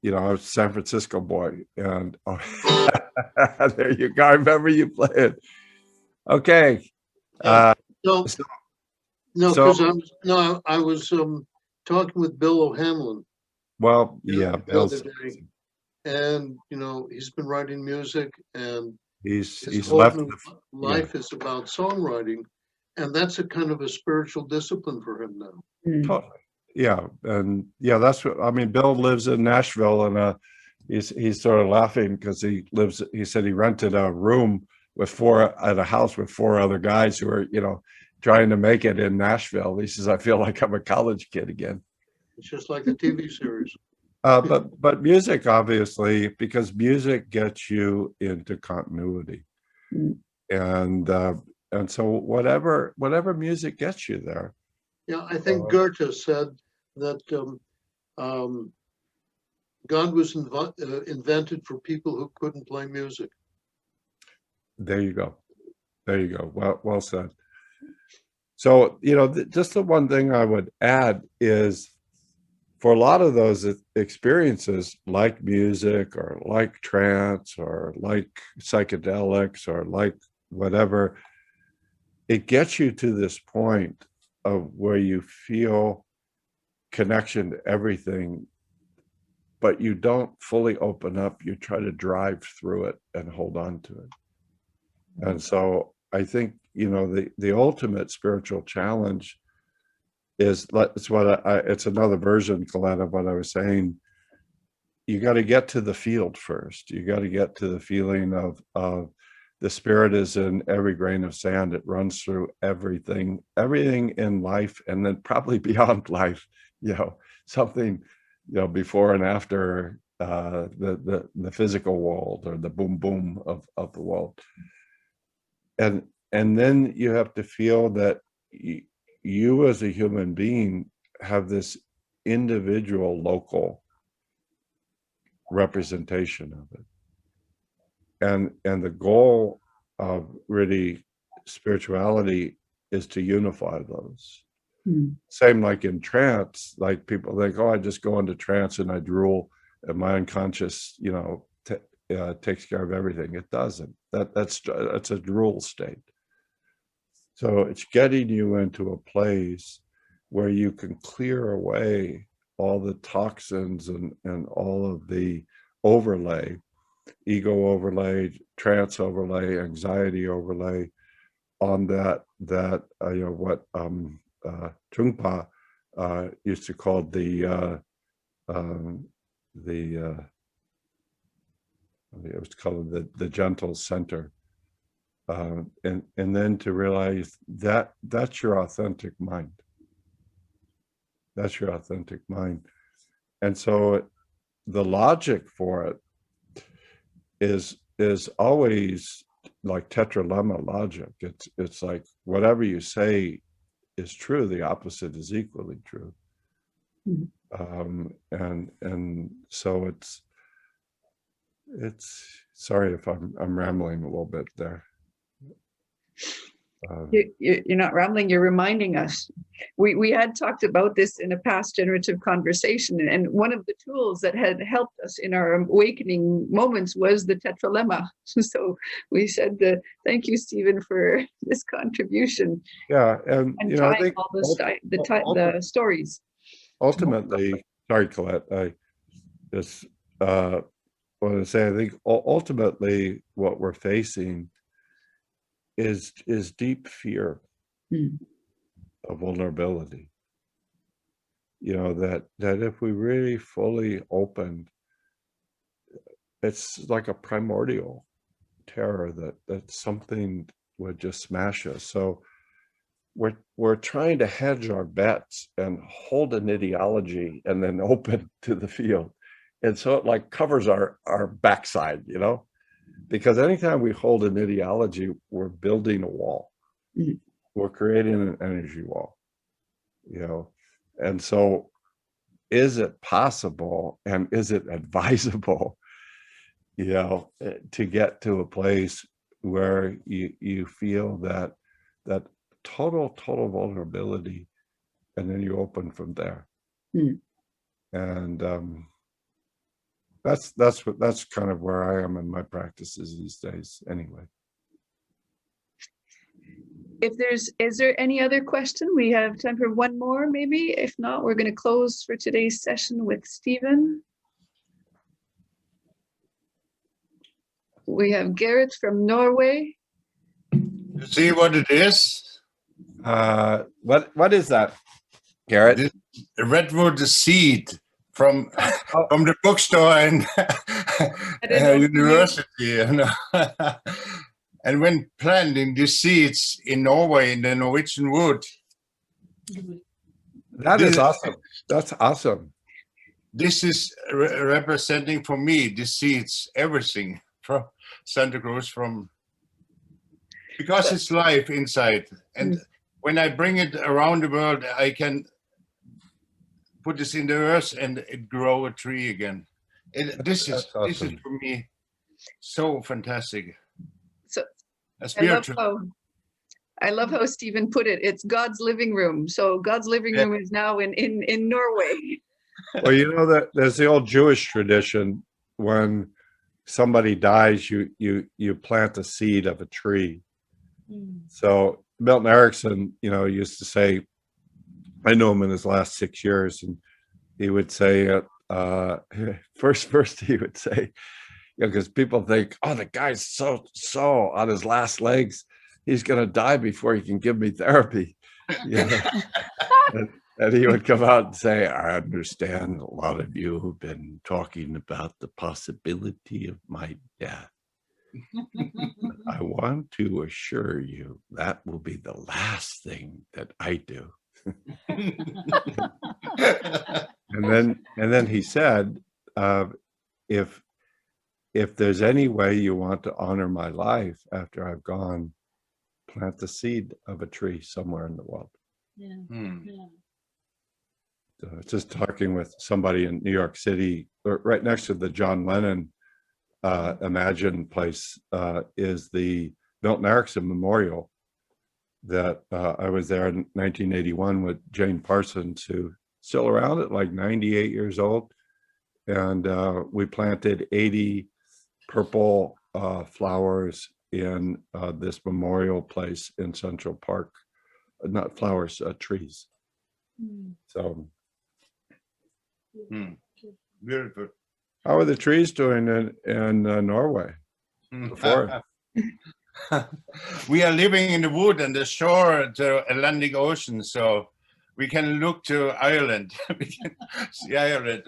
was a San Francisco boy, and there you go. I remember you playing. Okay. No, so- because I was talking with Bill O'Hanlon. Well, the yeah, other Bill's, day, and he's been writing music, and he's his left. whole life is about songwriting, and that's a kind of a spiritual discipline for him now. Totally. Yeah, and that's what I mean. Bill lives in Nashville, and he's sort of laughing because he said he rented a room at a house with 4 other guys who are trying to make it in Nashville. He says, I feel like I'm a college kid again. It's just like a TV series. But music, obviously, because music gets you into continuity, and so whatever music gets you there. Yeah, I think Goethe said that God was invented for people who couldn't play music. There you go. Well said. So, just the one thing I would add is, for a lot of those experiences, like music or like trance or like psychedelics or like whatever, it gets you to this point of where you feel connection to everything, but you don't fully open up. You try to drive through it and hold on to it. And so I think, the ultimate spiritual challenge is, it's another version, Colette, of what I was saying. You got to get to the field first. You got to get to the feeling of the spirit is in every grain of sand. It runs through everything in life, and then probably beyond life, something, before and after the physical world, or the boom boom of the world. And then you have to feel that you as a human being have this individual local representation of it. And the goal of really spirituality is to unify those. Same like in trance, like people think, I just go into trance and I drool, and my unconscious, takes care of everything. It doesn't. That's a drool state. So it's getting you into a place where you can clear away all the toxins and all of the overlay, ego overlay, trance overlay, anxiety overlay on that you know, what Trungpa used to call it was called the gentle center. And then to realize that that's your authentic mind. That's your authentic mind. And so the logic for it is always like tetralemma logic. It's like whatever you say is true, the opposite is equally true. And so it's sorry if I'm rambling a little bit there. You're not rambling, you're reminding us. We had talked about this in a past generative conversation, and one of the tools that had helped us in our awakening moments was the tetralemma. So we said, thank you, Stephen, for this contribution. Yeah, and And you know, I tying think all the stories. ultimately, sorry, Colette, I just want to say, I think ultimately what we're facing is deep fear of vulnerability. You know, that if we really fully opened, it's like a primordial terror that something would just smash us. So we're trying to hedge our bets and hold an ideology and then open to the field. And so it like covers our backside, you know, because anytime we hold an ideology, we're building a wall. We're creating an energy wall, you know. And so is it possible and is it advisable, you know, to get to a place where you feel that total vulnerability, and then you open from there. And that's kind of where I am in my practices these days anyway. Is there any other question? We have time for one more, maybe. If not, we're going to close for today's session with Stephen. We have Garrett from Norway. You see what it is? What is that, Garrett? This redwood seed from the bookstore and university, you know. And when planting the seeds in Norway, in the Norwegian wood. That is awesome. That's awesome. This is representing for me the seeds, everything from Santa Cruz, because it's life inside. And when I bring it around the world, I can put this in the earth and it grow a tree again. This is for me so fantastic. So spiritual. I love how Stephen put it. It's God's living room. So God's living room is now in Norway. Well, you know that there's the old Jewish tradition, when somebody dies, you plant a seed of a tree. So Milton Erickson, you know, used to say, I know him in his last 6 years, and he would say, first he would say, you know, because people think, oh, the guy's so on his last legs, he's going to die before he can give me therapy. You know? and he would come out and say, I understand a lot of you have been talking about the possibility of my death. I want to assure you that will be the last thing that I do. and then he said, if there's any way you want to honor my life after I've gone, plant the seed of a tree somewhere in the world. So just talking with somebody in New York City, right next to the John Lennon Imagine place is the Milton Erickson Memorial that I was there in 1981 with Jane Parsons, who's still around at like 98 years old. And we planted 80 purple flowers in this memorial place in Central Park. Not flowers, trees. So Beautiful. how are the trees doing in Norway? Before? We are living in the wood and the shore, the Atlantic Ocean, so we can look to Ireland. We can see Ireland.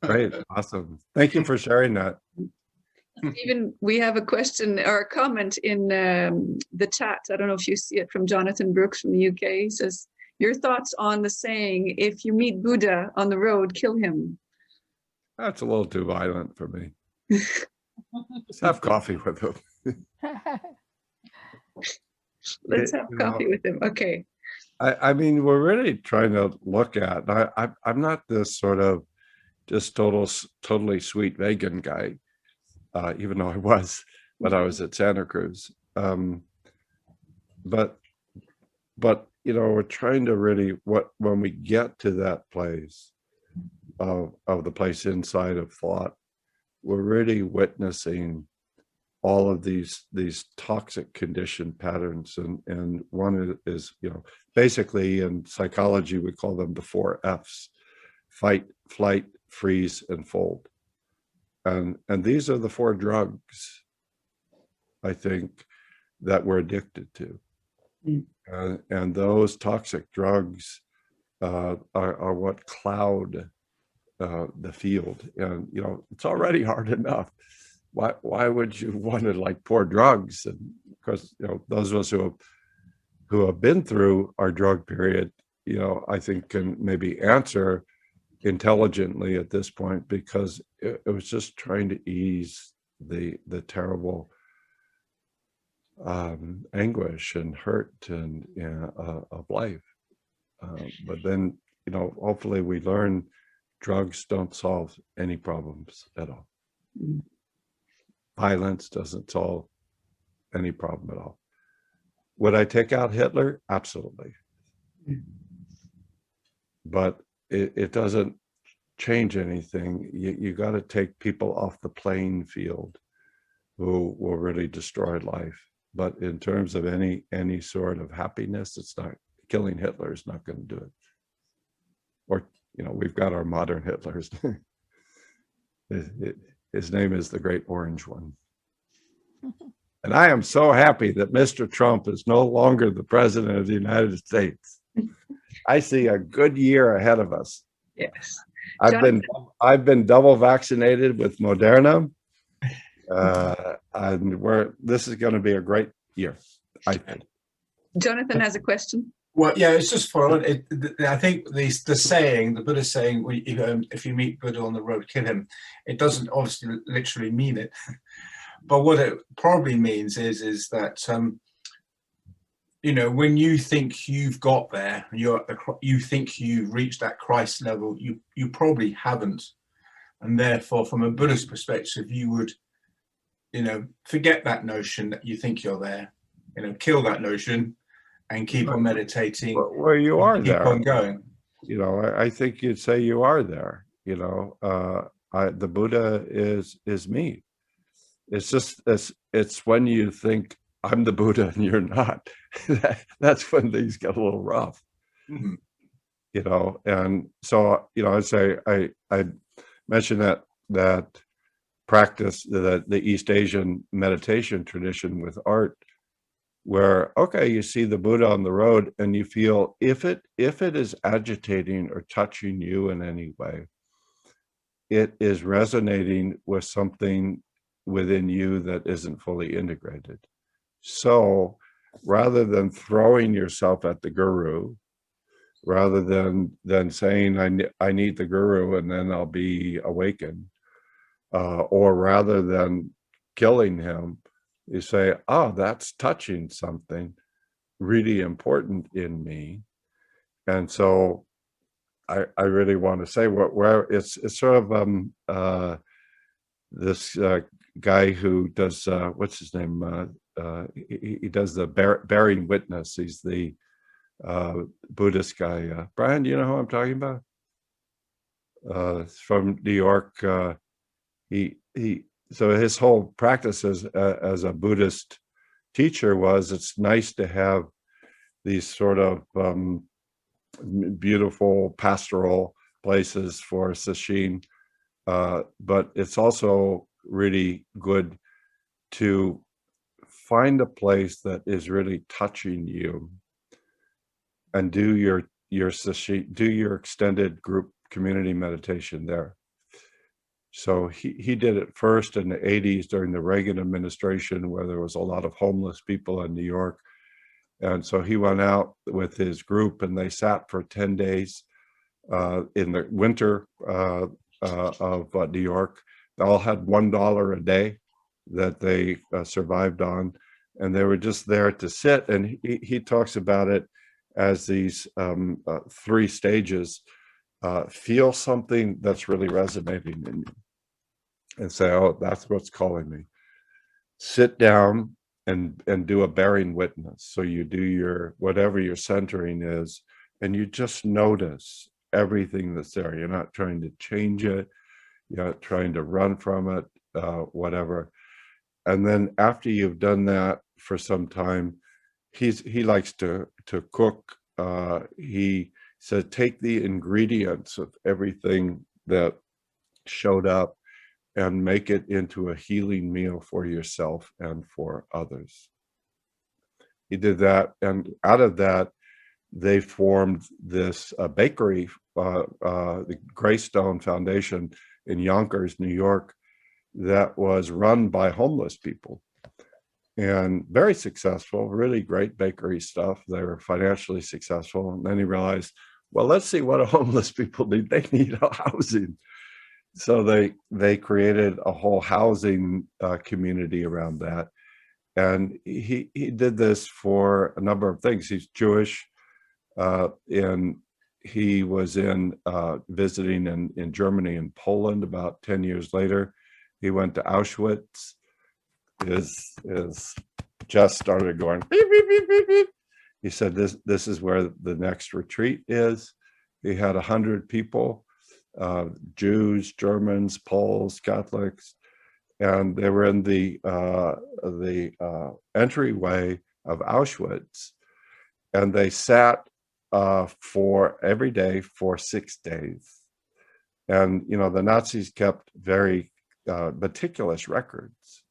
Great, awesome. Thank you for sharing that. Stephen, we have a question or a comment in the chat. I don't know if you see it, from Jonathan Brooks from the UK. He says, your thoughts on the saying, if you meet Buddha on the road, kill him? That's a little too violent for me. Let's have coffee with him. Let's have coffee with him. Okay. I mean, we're really trying to look at, I'm not this sort of just totally sweet vegan guy, even though I was when I was at Santa Cruz. But you know, we're trying to really, when we get to that place of the place inside of thought, we're really witnessing all of these toxic condition patterns, and one is, you know, basically in psychology we call them the 4 F's: fight, flight, freeze, and fold. And these are the 4 drugs, I think, that we're addicted to. And those toxic drugs are what cloud the field. And you know, it's already hard enough. Why would you want to like pour drugs? And because, you know, those of us who have been through our drug period, you know, I think can maybe answer intelligently at this point, because it was just trying to ease the terrible anguish and hurt and of life. But then, you know, hopefully we learn drugs don't solve any problems at all. Violence doesn't solve any problem at all. Would I take out Hitler? Absolutely. But it doesn't change anything. You got to take people off the playing field who will really destroy life. But in terms of any sort of happiness, it's not, killing Hitler is not going to do it. Or, you know, we've got our modern Hitlers. His name is the Great Orange One. And I am so happy that Mr. Trump is no longer the president of the United States. I see a good year ahead of us. Yes. I've been double vaccinated with Moderna. And this is going to be a great year, I think. Jonathan has a question. Well, yeah, it's just following. I think the saying, the Buddha saying, if you meet Buddha on the road, kill him. It doesn't obviously literally mean it, but what it probably means is that you know, when you think you've got there, you think you've reached that Christ level, you probably haven't, and therefore, from a Buddhist perspective, you would, you know, forget that notion that you think you're there. You know, kill that notion and keep on meditating. Well, you are keep there. on going. You know, I think you'd say you are there. You know, the Buddha is me. It's just it's when you think I'm the Buddha and you're not. That's when things get a little rough. Mm-hmm. You know, and so, you know, I'd say I mentioned that practice, the East Asian meditation tradition with art, where, okay, you see the Buddha on the road and you feel if it is agitating or touching you in any way, it is resonating with something within you that isn't fully integrated. So rather than throwing yourself at the guru, rather than saying I need the guru and then I'll be awakened, or rather than killing him, you say, oh, that's touching something really important in me. And so I really want to say where it's sort of this guy who does, what's his name? He does the bearing witness. He's the Buddhist guy. Brian, do you know who I'm talking about? From New York. so his whole practice as a Buddhist teacher was, it's nice to have these sort of beautiful pastoral places for sesshin, but it's also really good to find a place that is really touching you and do your sesshin, do your extended group community meditation there. So he did it first in the 80s during the Reagan administration, where there was a lot of homeless people in New York. And so he went out with his group and they sat for 10 days in the winter of New York. They all had $1 a day that they survived on. And they were just there to sit. And he talks about it as these 3 stages. Feel something that's really resonating in you and say, oh, that's what's calling me. Sit down and do a bearing witness. So you do your, whatever your centering is, and you just notice everything that's there. You're not trying to change it. You're not trying to run from it, whatever. And then after you've done that for some time, he likes to cook. He said, take the ingredients of everything that showed up and make it into a healing meal for yourself and for others. He did that, and out of that, they formed this bakery, the Greystone Foundation in Yonkers, New York, that was run by homeless people. And very successful, really great bakery stuff. They were financially successful. And then he realized, well, let's see what homeless people need. They need housing. So they created a whole housing community around that. And he did this for a number of things. He's Jewish, and he was visiting in Germany and Poland about 10 years later. He went to Auschwitz. His just started going beep, beep, beep, beep, beep. He said this is where the next retreat is. He had 100 people, Jews, Germans, Poles, Catholics, and they were in the entryway of Auschwitz, and they sat for every day for 6 days. And the Nazis kept very meticulous records.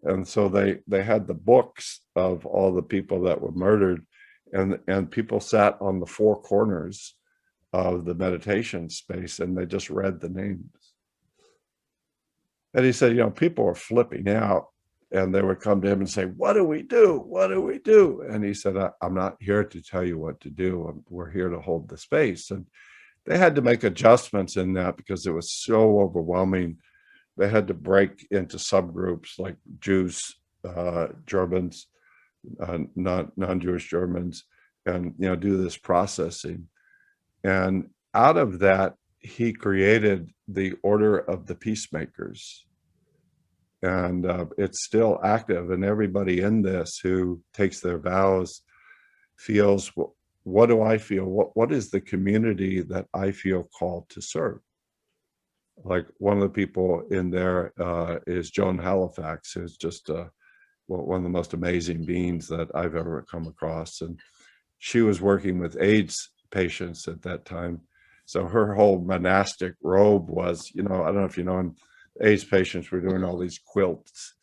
And so they had the books of all the people that were murdered, and people sat on the 4 corners of the meditation space and they just read the names. And he said, people were flipping out, and they would come to him and say, what do we do? What do we do? And he said, I'm not here to tell you what to do. We're here to hold the space. And they had to make adjustments in that because it was so overwhelming. They had to break into subgroups like Jews, Germans, non-Jewish Germans, and do this processing. And out of that, he created the Order of the Peacemakers. And it's still active, and everybody in this who takes their vows feels, what do I feel? What is the community that I feel called to serve? Like one of the people in there is Joan Halifax, who's just one of the most amazing beings that I've ever come across. And she was working with AIDS patients at that time. So her whole monastic robe was, I don't know if you know, AIDS patients were doing all these quilts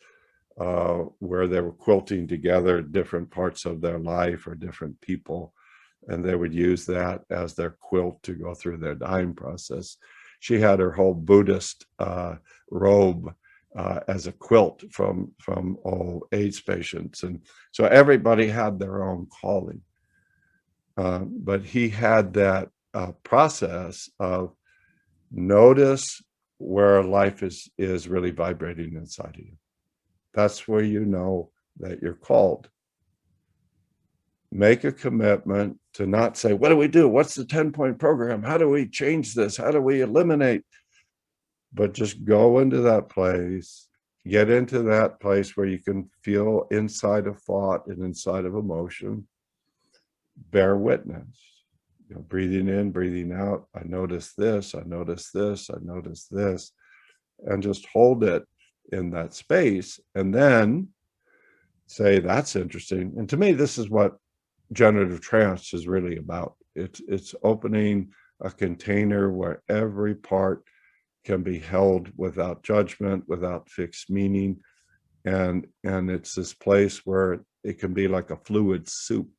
where they were quilting together different parts of their life or different people. And they would use that as their quilt to go through their dying process. She had her whole Buddhist robe as a quilt from all AIDS patients. And so everybody had their own calling. But he had that process of notice where life is really vibrating inside of you. That's where you know that you're called. Make a commitment to not say, what do we do? What's the 10-point program? How do we change this? How do we eliminate? But just go into that place, get into that place where you can feel inside of thought and inside of emotion. Bear witness. Breathing in, breathing out. I notice this, I notice this, I notice this. And just hold it in that space, and then say, that's interesting. And to me, this is what generative trance is really about. It's opening a container where every part can be held without judgment, without fixed meaning. And it's this place where it can be like a fluid soup,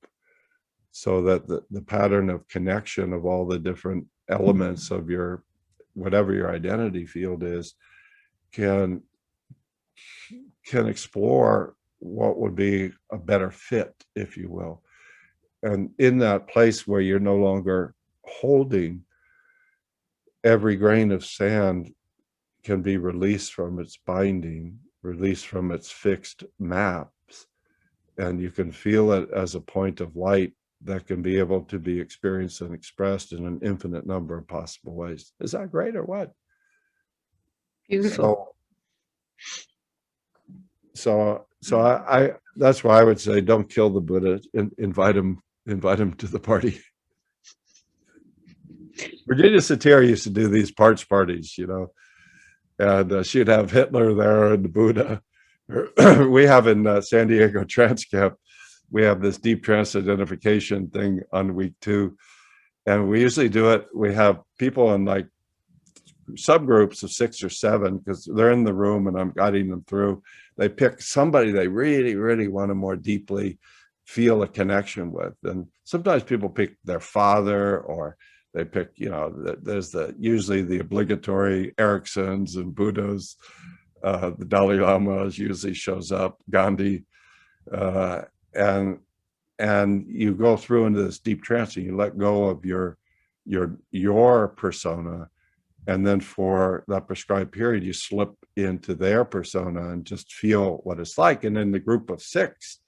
so that the pattern of connection of all the different elements of your, whatever your identity field is, can explore what would be a better fit, if you will. And in that place where you're no longer holding, every grain of sand can be released from its binding, released from its fixed maps, and you can feel it as a point of light that can be able to be experienced and expressed in an infinite number of possible ways. Is that great or what? Beautiful. So I that's why I would say, don't kill the Buddha, invite him to the party. Virginia Satir used to do these parties, you know, and she'd have Hitler there and the Buddha. We have in San Diego Trance Camp, we have this deep trance identification thing on week 2, and we usually do it. We have people in like subgroups of 6 or 7, because they're in the room and I'm guiding them through. They pick somebody they really, really want to more deeply feel a connection with. And sometimes people pick their father, or they pick, you know, there's usually the obligatory Ericksons and Buddhas. The Dalai Lama usually shows up, Gandhi, and you go through into this deep trance and you let go of your persona. And then for that prescribed period, you slip into their persona and just feel what it's like. And in the group of 6,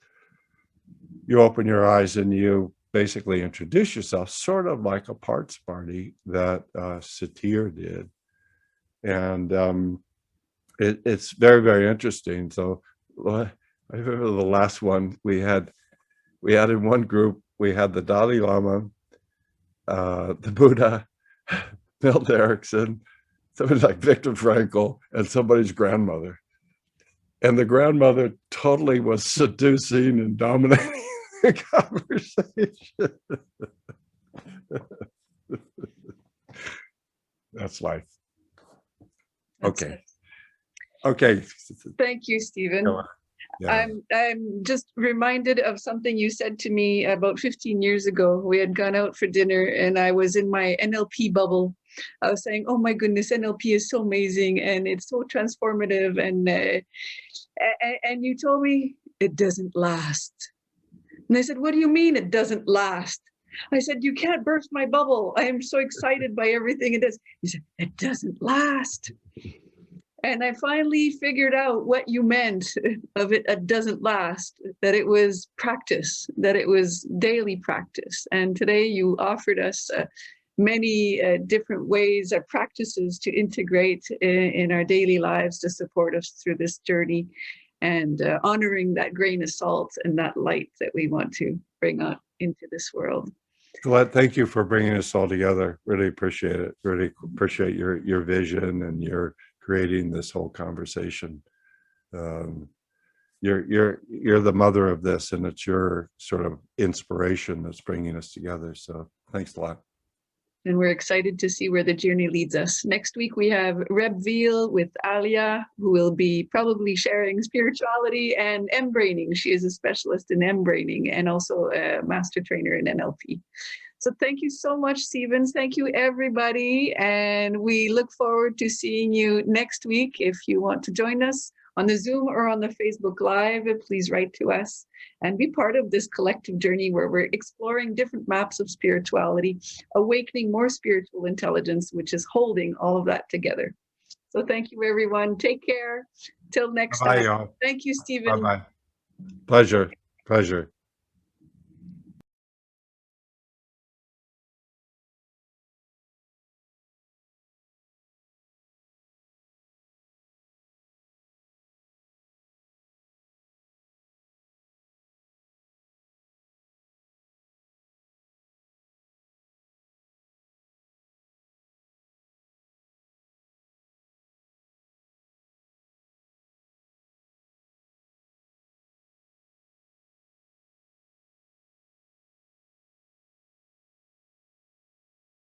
you open your eyes and you basically introduce yourself, sort of like a parts party that Satir did. And it's very, very interesting. So I remember the last one we had in one group, we had the Dalai Lama, the Buddha, Bill Erickson, somebody like Viktor Frankl, and somebody's grandmother. And the grandmother totally was seducing and dominating the conversation. That's life. Okay. Okay. Thank you, Stephen. Yeah. I'm just reminded of something you said to me about 15 years ago. We had gone out for dinner and I was in my NLP bubble. I was saying, oh my goodness, NLP is so amazing and it's so transformative. And you told me it doesn't last. And I said, what do you mean it doesn't last? I said, you can't burst my bubble. I am so excited by everything it does. He said, it doesn't last. And I finally figured out what you meant of it doesn't last, that it was practice, that it was daily practice. And today you offered us many different ways or practices to integrate in our daily lives to support us through this journey, and honoring that grain of salt and that light that we want to bring out into this world. Colette, thank you for bringing us all together. Really appreciate it. Really appreciate your vision and your creating this whole conversation. You're the mother of this, and it's your sort of inspiration that's bringing us together. So thanks a lot. And we're excited to see where the journey leads us. Next week, we have Reb Veal with Alia, who will be probably sharing spirituality and M-braining. She is a specialist in M-braining and also a master trainer in NLP. So thank you so much, Stevens. Thank you, everybody. And we look forward to seeing you next week. If you want to join us on the Zoom or on the Facebook Live, please write to us and be part of this collective journey where we're exploring different maps of spirituality, awakening more spiritual intelligence, which is holding all of that together. So thank you, everyone. Take care. Till next time. Y'all. Thank you, Stephen. Bye-bye. Pleasure.